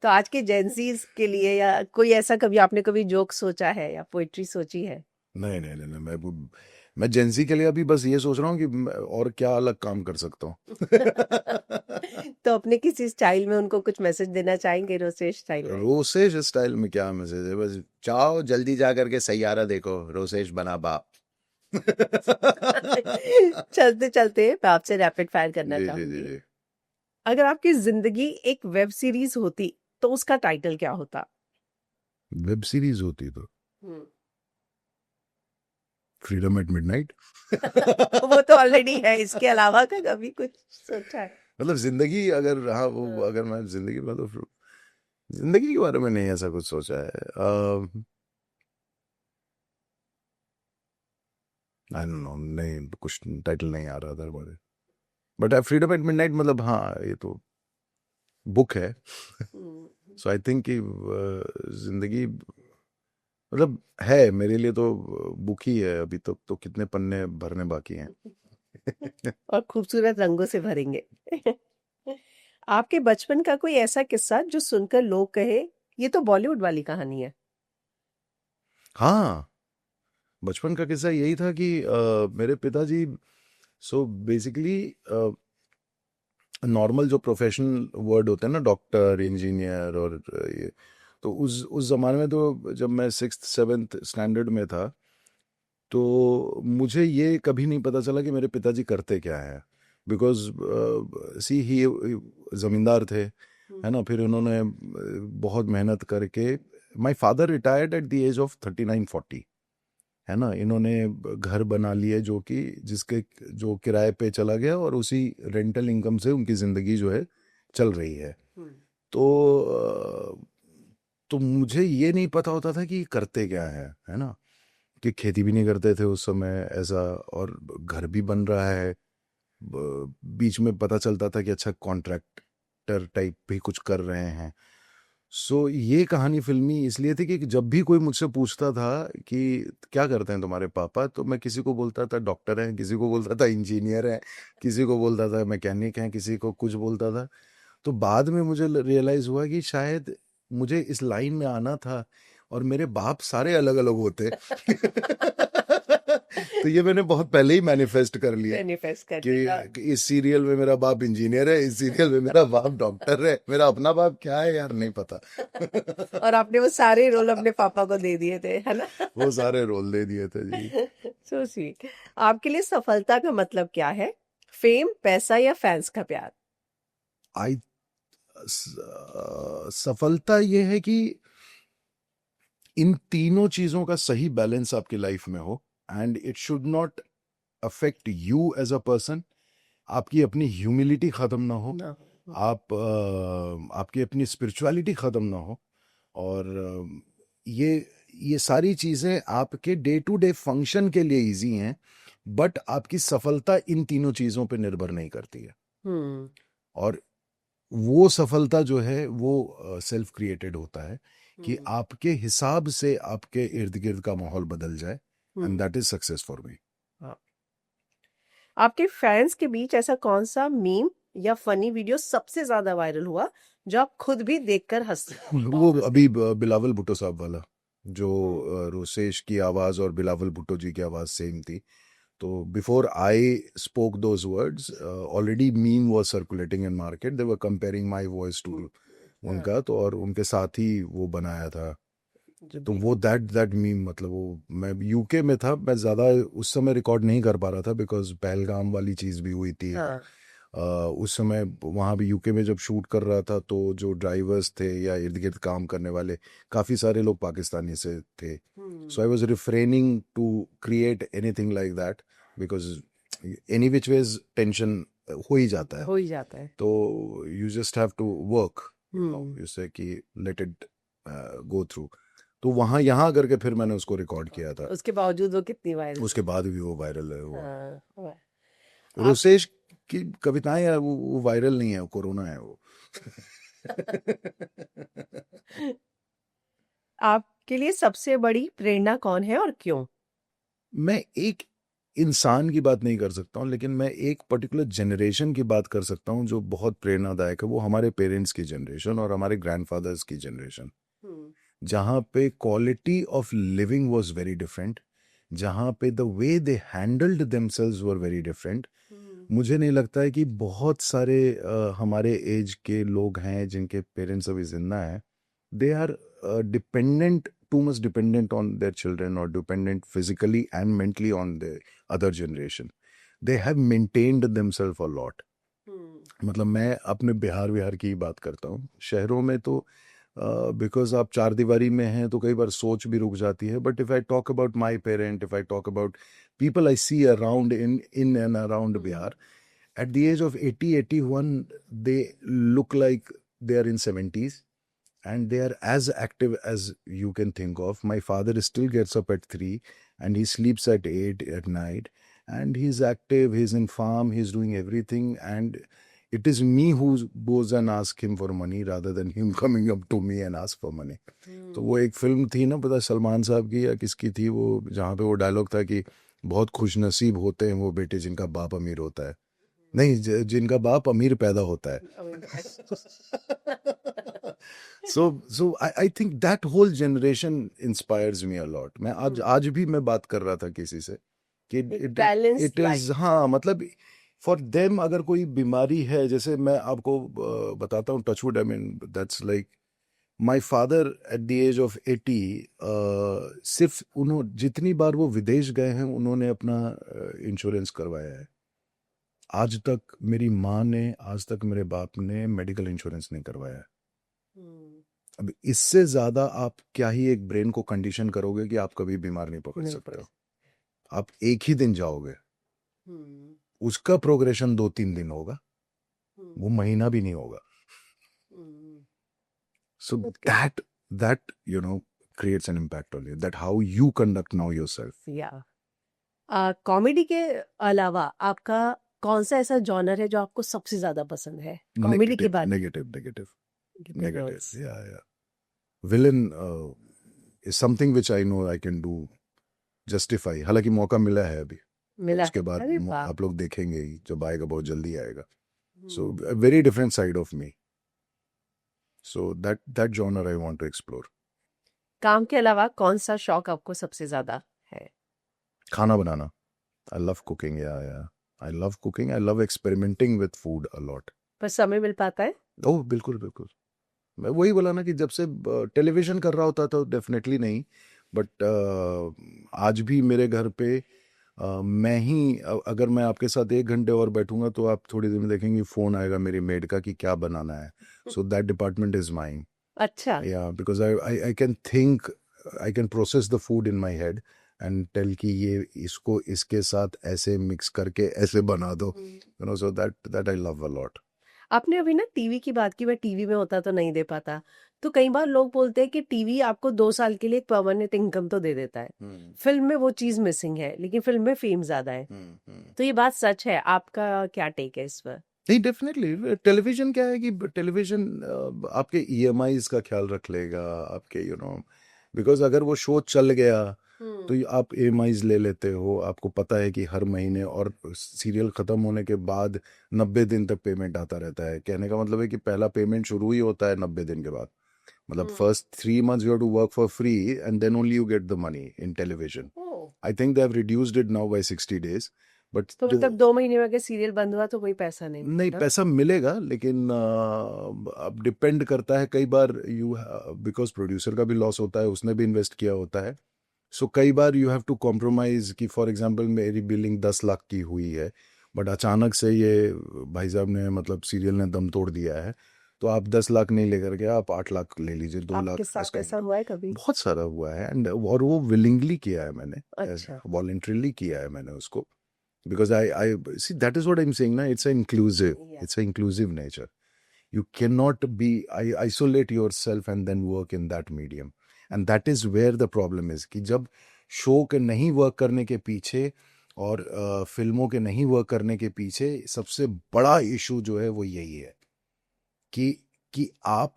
तो आज के जेंसीज के लिए, या कोई ऐसा कभी आपने कभी जोक सोचा है या पोएट्री सोची है? नहीं, मैं जेंसी के लिए अभी बस ये सोच रहा हूँ कि और क्या अलग काम कर सकता हूँ. तो अपने किसी स्टाइल में उनको कुछ मैसेज देना चाहेंगे रोसेश स्टाइल में? रोसेश स्टाइल में क्या मैसेज है? बस जाओ जल्दी जा करके सैयारा देखो, रोसेश बना बाप. चलते चलते मैं आपसे रैपिड फायर करना चाहूंगी. जी. अगर आपकी जिंदगी एक वेब सीरीज होती तो उसका टाइटल क्या होता? वेब सीरीज होती तो हम्म। Freedom at midnight. वो तो ऑलरेडी है, इसके अलावा का कभी कुछ सोचा है? मतलब जिंदगी अगर, हाँ वो हाँ। अगर मैं जिंदगी में, तो जिंदगी के बारे में नहीं ऐसा कुछ सोचा है। आई डोंट नो, नहीं कुछ टाइटल नहीं आ रहा था बड़े। बट फ्रीडम एट मिडनाइट मतलब हाँ, ये तो बुक है। हम्म। सो आई थिंक कि जिंदगी मतलब है मेरे लिए तो बुक ही है। अभी तक तो कितने पन्ने भरने बाकी हैं। और खूबसूरत रंगों से भरेंगे। आपके बचपन का कोई ऐसा किस्सा जो सुनकर लोग कहे ये तो बॉलीवुड वाली कहानी है? हाँ, बचपन का किस्सा यही था कि मेरे पिताजी, सो बेसिकली नॉर्मल जो प्रोफेशनल वर्ड होते हैं ना, डॉक्टर, इंजीनियर और ये, तो उस जमाने में तो जब मैं सिक्स्थ सेवेंथ स्टैंडर्ड में था, तो मुझे ये कभी नहीं पता चला कि मेरे पिताजी करते क्या हैं। बिकॉज सी ही जमींदार थे, है ना। फिर उन्होंने बहुत मेहनत करके, my father retired at the age of 39-40, है ना। इन्होंने घर बना लिए जो कि जिसके जो किराए पे चला गया, और उसी रेंटल इनकम से उनकी ज़िंदगी जो है चल रही है। हम्म। तो तो मुझे ये नहीं पता होता था कि करते क्या है ना। कि खेती भी नहीं करते थे उस समय ऐसा, और घर भी बन रहा है। बीच में पता चलता था कि अच्छा कॉन्ट्रैक्टर टाइप भी कुछ कर रहे हैं। सो ये कहानी फिल्मी इसलिए थी कि जब भी कोई मुझसे पूछता था कि क्या करते हैं तुम्हारे पापा, तो मैं किसी को बोलता था डॉक्टर हैं, किसी को बोलता था इंजीनियर है, किसी को बोलता था मैकेनिक हैं, किसी को कुछ बोलता था। तो बाद में मुझे रियलाइज हुआ कि शायद मुझे इस लाइन में आना था, और मेरे बाप सारे अलग अलग होते। तो ये मैंने बहुत पहले ही मैनिफेस्ट कर लिया मैनिफेस्ट कर दिया। कि इस सीरियल में मेरा बाप इंजीनियर है, इस सीरियल में मेरा बाप डॉक्टर है, मेरा अपना बाप क्या है यार नहीं पता। और आपने वो सारे रोल अपने पापा को दे दिए थे, है ना? वो सारे रोल दे दिए थे जी। So sweet. आपके लिए सफलता का मतलब क्या है? फेम, पैसा या फैंस का प्यार? आई सफलता ये है कि इन तीनों चीजों का सही बैलेंस आपकी लाइफ में हो, and it should not affect you as a person. आपकी अपनी ह्यूमिलिटी खत्म ना हो, ना। आपकी अपनी स्पिरिचुअलिटी खत्म ना हो, और ये सारी चीजें आपके डे टू डे फंक्शन के लिए इजी हैं। बट आपकी सफलता इन तीनों चीजों पे निर्भर नहीं करती है। हम्म। और वो सफलता जो है वो सेल्फ क्रिएटेड होता है, कि हम्म। आपके हिसाब से आपके इर्द गिर्द का माहौल बदल जाए, and hmm. That is success for me. हाँ। आपके फैंस के बीच ऐसा कौन सा मीम या फनी वीडियो सबसे ज्यादा वायरल हुआ जो आप खुद भी देखकर हंस? वो अभी बिलावल भुट्टो साहब वाला, जो हम्म। रोसेश की आवाज और बिलावल भुट्टो जी की आवाज सेम थी। तो before I spoke those words, already meme was circulating in market, they were comparing my voice to हाँ। उनका, तो और उनके साथ ही वो बनाया था। जो तो भी। वो दैट मीम, मतलब वो, मैं यूके में था, मैं ज़्यादा उस समय रिकॉर्ड नहीं कर पा रहा था, बिकॉज पहलगाम वाली चीज़ भी हुई थी। हाँ। उस समय वहाँ भी यूके में जब शूट कर रहा था, तो जो ड्राइवर्स थे या इर्द गिर्द काम करने वाले, काफ़ी सारे लोग पाकिस्तानी से थे। So I was refraining to create anything like that, because any which ways tension हो ही जाता है। हो ही जाता है। तो you just have to work, hmm. You say कि लेट इट गो थ्रू। तो वहाँ यहाँ करके फिर मैंने उसको रिकॉर्ड किया था। उसके बावजूद वो कितनी वायरल उसके बाद भी वो वायरल हुआ। हाँ। आप रोसेश की कविताएं यार, वो वायरल नहीं है, वो कोरोना है वो। आपके लिए सबसे बड़ी प्रेरणा कौन है और क्यों? मैं एक इंसान की बात नहीं कर सकता हूँ, लेकिन मैं एक पर्टिकुलर जनरेशन की बात कर सकता हूँ जो बहुत प्रेरणादायक है। वो हमारे पेरेंट्स की जनरेशन और हमारे ग्रैंडफादर्स की जनरेशन, हम्म। जहाँ पे quality of living was very different, जहाँ पे the way they handled themselves were very different. Hmm. मुझे नहीं लगता है कि बहुत सारे हमारे एज के लोग हैं जिनके पेरेंट्स अभी जिंदा हैं, they are dependent, too much dependent on their children, or dependent physically and mentally on the other generation. They have maintained themselves a lot. हम्म। मतलब मैं अपने बिहार की ही बात करता हूँ। शहरों में तो बिकॉज आप चार दीवारी में हैं तो कई बार सोच भी रुक जाती है. But if I talk about my parent, if I talk about people I see around in and around Bihar, at the age of 80, 81, they look like they are in 70s and they are as active as you can think of. My father still gets up at 3 and he sleeps at 8 at night, and he's active, he's in farm, he's doing everything, and it is me who goes and ask him for money rather than him coming up to me and ask for money. तो वो एक film थी ना, पता सलमान साहब की या किसकी थी वो, जहाँ पे वो डायलॉग था कि बहुत खुशनसीब होते हैं वो बेटे जिनका बाप अमीर होता है. नहीं, जिनका बाप अमीर पैदा होता है. so I think that whole generation inspires me a lot. मैं आज भी मैं बात कर रहा था किसी से कि it is, हाँ मतलब for them अगर कोई बीमारी है, जैसे मैं आपको बताता हूँ, touchwood, I mean that's like my father at the age of 80, सिर्फ उन्होंने जितनी बार वो विदेश गए हैं उन्होंने अपना इंश्योरेंस करवाया है. आज तक मेरी माँ ने, आज तक मेरे बाप ने मेडिकल इंश्योरेंस नहीं करवाया है. अब इससे ज्यादा आप क्या ही एक ब्रेन को कंडीशन करोगे कि आप कभी बीमार नहीं पकड़ सकते हो. आप एक ही दिन जाओगे, उसका प्रोग्रेशन 2-3 दिन होगा, वो महीना भी नहीं होगा. So that you know creates an impact on you. That how you conduct now yourself. Yeah. Comedy के अलावा आपका कौन सा ऐसा जॉनर है जो आपको सबसे ज्यादा पसंद है कॉमेडी के बाद? Negative. Yeah. Villain is something which I know I can do justify. हालांकि मौका मिला है अभी, उसके बाद आप लोग देखेंगे ही, जब आएगा बहुत जल्दी आएगा. So a very different side of me. So that genre I want to explore. काम के अलावा कौन सा शौक आपको सबसे ज्यादा है? खाना बनाना. I love cooking. Yeah. I love cooking. I love experimenting with food a lot. पर समय मिल पाता है? ओह बिल्कुल. मैं वही बोला ना कि जब से टेलीविजन कर रहा होता तो डेफिनेटली नहीं, बट आज भी मेरे घर पे मैं ही, अगर मैं आपके साथ 1 घंटे और बैठूंगा तो आप थोड़ी देर में देखेंगे फोन आएगा मेरी मेड का कि क्या बनाना है. So that department is mine. अच्छा. या because I can think, I can process the food in my head and tell कि ये इसको इसके साथ ऐसे मिक्स करके ऐसे बना दो, you know. So that I love a lot. आपने अभी ना टीवी की बात की, मैं टीवी में होता तो नहीं दे पाता, तो कई बार लोग बोलते हैं कि टीवी आपको 2 साल के लिए एक परमानेंट इनकम तो दे देता है. फिल्म में वो चीज मिसिंग है, लेकिन फिल्म में फेम ज्यादा है. तो ये बात सच है, आपका क्या टेक है इस पर? नहीं, डेफिनेटली टेलीविजन क्या है कि टेलीविजन आपके ईएमआईज का ख्याल रख लेगा, आपके यू नो, बिकॉज अगर वो शो चल गया तो आप ईएमआईज ले लेते हो, आपको पता है कि हर महीने, और सीरियल खत्म होने के बाद 90 दिन तक पेमेंट आता रहता है. कहने का मतलब है कि पहला पेमेंट शुरू ही होता है 90 दिन के बाद. मतलब first 3 months you have to work for free and then only you get the money in television. I think they have reduced it now by 60 days. But तो मतलब 2 महीने में अगर सीरियल बंद हुआ तो कोई पैसा नहीं नहीं, पैसा मिलेगा, लेकिन अब डिपेंड करता है. कई बार बिकॉज प्रोड्यूसर का भी लॉस होता है, उसने भी इन्वेस्ट किया होता है. सो कई बार यू हैव टू कॉम्प्रोमाइज कि फॉर एग्जांपल मेरी बिलिंग 10 लाख की हुई है, बट अचानक से ये भाई साहब ने, मतलब सीरियल ने दम तोड़ दिया है, तो आप 10 लाख नहीं लेकर के आप 8 लाख ले लीजिए, 2 लाख. आपके साथ ऐसा हुआ है कभी? बहुत सारा हुआ है, एंड और वो विलिंगली किया है मैंने, अच्छा. वॉलंटरीली किया है मैंने उसको. Because I see, that is what I'm saying now. It's an inclusive nature. You cannot isolate yourself and then work in that medium. And that is where the problem is. कि जब show के नहीं work करने के पीछे और फिल्मों के नहीं वर्क करने के पीछे सबसे बड़ा इशू जो है वो यही है कि आप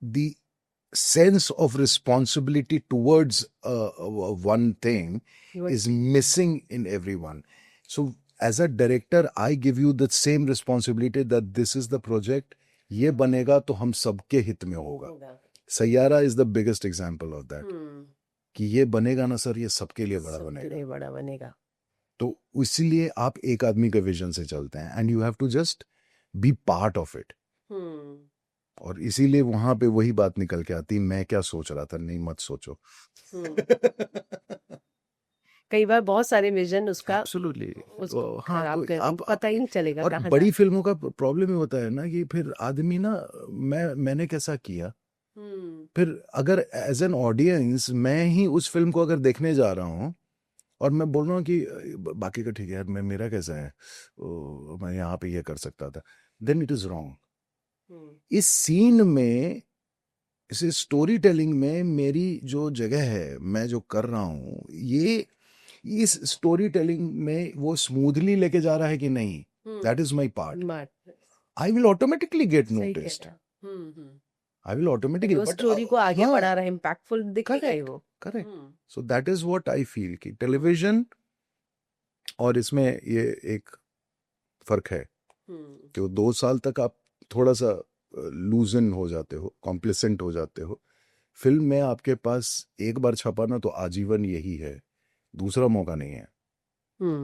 the sense of responsibility towards one thing is missing in everyone. So as a director, I give you the same responsibility that this is the project. ये बनेगा तो हम सबके हित में होगा. Saiyaara is the biggest example of that. कि ये बनेगा ना सर, ये सबके लिए बड़ा बनेगा. तो इसीलिए आप एक आदमी के विजन से चलते हैं, and you have to just be part of it. और इसीलिए वहां पे वही बात निकल के आती, मैं क्या सोच रहा था, नहीं मत सोचो. कई बार बहुत सारे विजन उसका एब्सोल्युटली पता ही नहीं चलेगा. और बड़ी फिल्मों का प्रॉब्लम ही होता है ना कि फिर आदमी ना, मैंने कैसा किया, फिर अगर एज एन ऑडियंस मैं ही उस फिल्म को अगर देखने जा रहा हूँ और मैं बोल रहा हूँ कि बाकी का ठीक है यार, मैं मेरा कैसा है, मैं यहाँ पे ये कर सकता था, देन इट इज रॉन्ग। इस सीन में, इस स्टोरी टेलिंग में मेरी जो जगह है, मैं जो कर रहा हूँ, ये इस स्टोरी टेलिंग में वो स्मूथली लेके जा रहा है कि नहीं, that is my part. I will automatically gate noticed, I will automatically, वो स्टोरी को आगे बढ़ा रहा है, इम्पैक्टफुल दिखेगा ही वो। Correct. So that is what I feel कि टेलीविजन और इसमें ये एक फर्क है कि वो 2 साल तक आप थोड़ा सा लूजन हो जाते हो, कॉम्प्लिसेंट हो जाते हो। फिल्म में आपके पास एक बार छपा ना तो आजीवन यही है, दूसरा मौका नहीं है।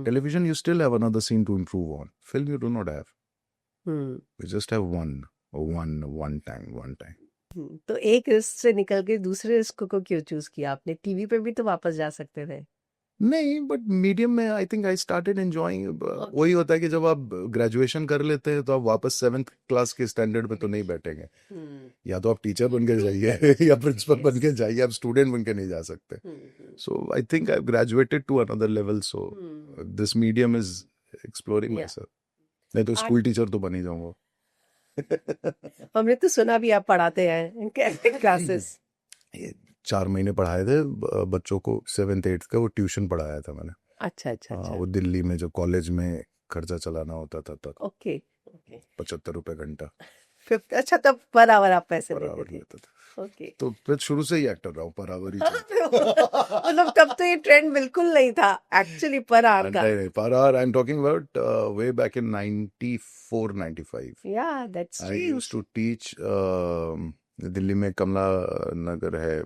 Television you still have another scene to improve on, film you do not have, you just have one time. तो एक रिस्क से निकल के दूसरे रिस्क को क्यों चूज किया आपने? टीवी पे भी तो वापस जा सकते थे। नहीं, बट मीडियम में आई थिंक आई स्टार्टेड एंजॉयिंग। वही होता है कि जब आप ग्रेजुएशन कर लेते हैं तो आप वापस 7th क्लास के स्टैंडर्ड में तो नहीं बैठेंगे, या तो आप टीचर बन के जाइए या प्रिंसिपल बन के जाइए, आप स्टूडेंट बन के नहीं जा सकते। So I think I graduated to another level, so this medium is exploring myself. नहीं तो स्कूल टीचर तो बन ही जाऊंगा। हमने तो सुना भी आप पढ़ाते हैं क्लासेस। 4 महीने पढ़ाए थे बच्चों को, 7th 8th का वो ट्यूशन पढ़ाया था मैंने। अच्छा अच्छा अच्छा। वो दिल्ली में जो कॉलेज में खर्चा चलाना होता था तब। ओके 75 रुपए घंटा। अच्छा, तब पर आवर आप पैसे बराबर लेते थे? लेता था। ओके। तो मैं शुरू से ही एक्टर रहा हूँ, पर आवर ही मतलब तब तो ये ट्रेंड बिल्कुल नहीं था एक्चुअली पर आवर का। नहीं, पर our I am talking about way back in 94 95। या that's I used to teach Delhi में कमला नगर है,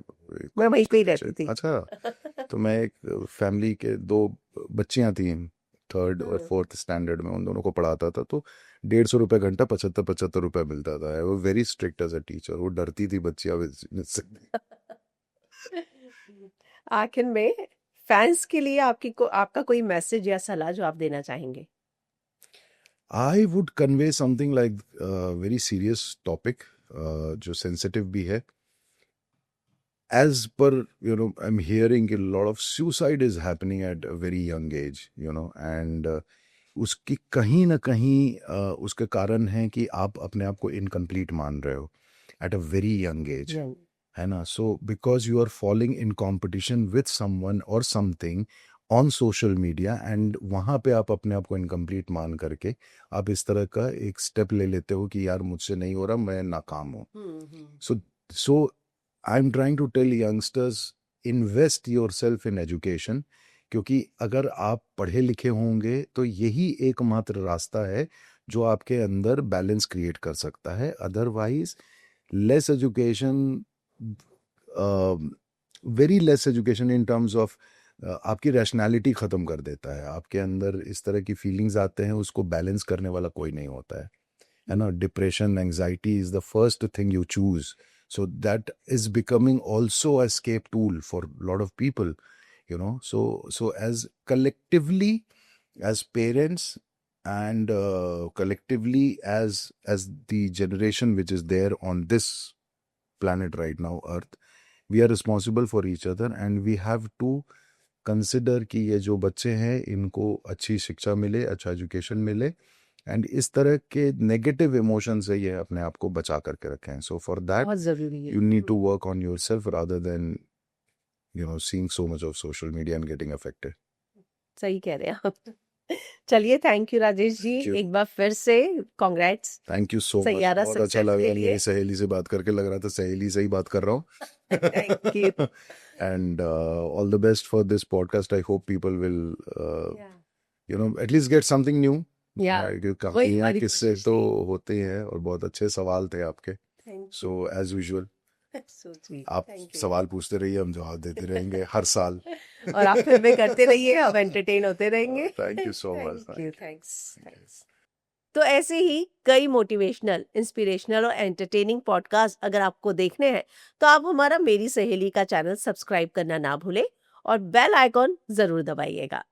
मैं वहीं पे ही रहती थी। अच्छा। तो मैं एक फैमिली के 2 बच्चियां थी 3rd और 4th स्टैंडर्ड में, उन दोनों को पढ़ाता था। तो 150 रुपए घंटा, 75 रुपए मिलता था। वो very strict as a teacher, वो डरती थी बच्चियां मुझसे। आखिर में फैंस के लिए आपका कोई मैसेज या सलाह जो आप देना चाहेंगे? I would convey something like very serious topic, जो सेंसिटिव भी है। As per, I'm hearing a lot of suicide is happening at a very young age, and उसकी कहीं ना कहीं उसके कारण है कि आप अपने आप को इनकम्प्लीट मान रहे हो at a very young age, है ना? So because you are falling in competition with someone or something on social media, and वहाँ पे आप अपने आप को इनकम्प्लीट मान करके आप इस तरह का एक स्टेप ले लेते हो कि यार मुझसे नहीं हो रहा, मैं नाकाम हूँ। So I'm trying to tell youngsters, invest yourself in education, क्योंकि अगर आप पढ़े लिखे होंगे तो यही एकमात्र रास्ता है जो आपके अंदर बैलेंस क्रिएट कर सकता है। Otherwise less education, very less education in terms of आपकी रैशनैलिटी ख़त्म कर देता है। आपके अंदर इस तरह की फीलिंग्स आते हैं, उसको बैलेंस करने वाला कोई नहीं होता है ना? Depression, anxiety is the first thing you choose. So that is becoming also a escape tool for a lot of people, So as collectively, as parents, and collectively as the generation which is there on this planet right now, Earth, we are responsible for each other, and we have to consider कि ये जो बच्चे हैं इनको अच्छी शिक्षा मिले, अच्छा एजुकेशन मिले, एंड इस तरह के नेगेटिव इमोशन से ये अपने आप को बचा करके रखें. सो फॉर दैट बहुत जरूरी है। You need to work on yourself rather than seeing so much of social media and getting affected. सही कह रहे हैं आप। चलिए, thank you Rajesh ji, Thank you. एक बार फिर से congrats. Thank you so much. Saiyaara बहुत अच्छा success लगा के लिए। मेरी सहेली से बात करके, लग रहा था सहेली से ही बात कर रहा हूँ. Thank you. And all the best for this podcast. I hope people will at least get something new. क्योंकि कहानियाँ किस्से तो होते हैं और बहुत अच्छे सवाल थे आपके. सो एज यूजुअल आप सवाल पूछते रहिए, हम जवाब देते रहेंगे हर साल. और आप फिल्में करते रहिए, हम एंटरटेन होते रहेंगे. Thank you so much. Thanks. तो ऐसे ही कई मोटिवेशनल, इंस्पिरेशनल और एंटरटेनिंग पॉडकास्ट अगर आपको देखने हैं तो आप हमारा मेरी सहेली का चैनल सब्सक्राइब करना ना भूलें और बेल आइकॉन जरूर दबाइएगा.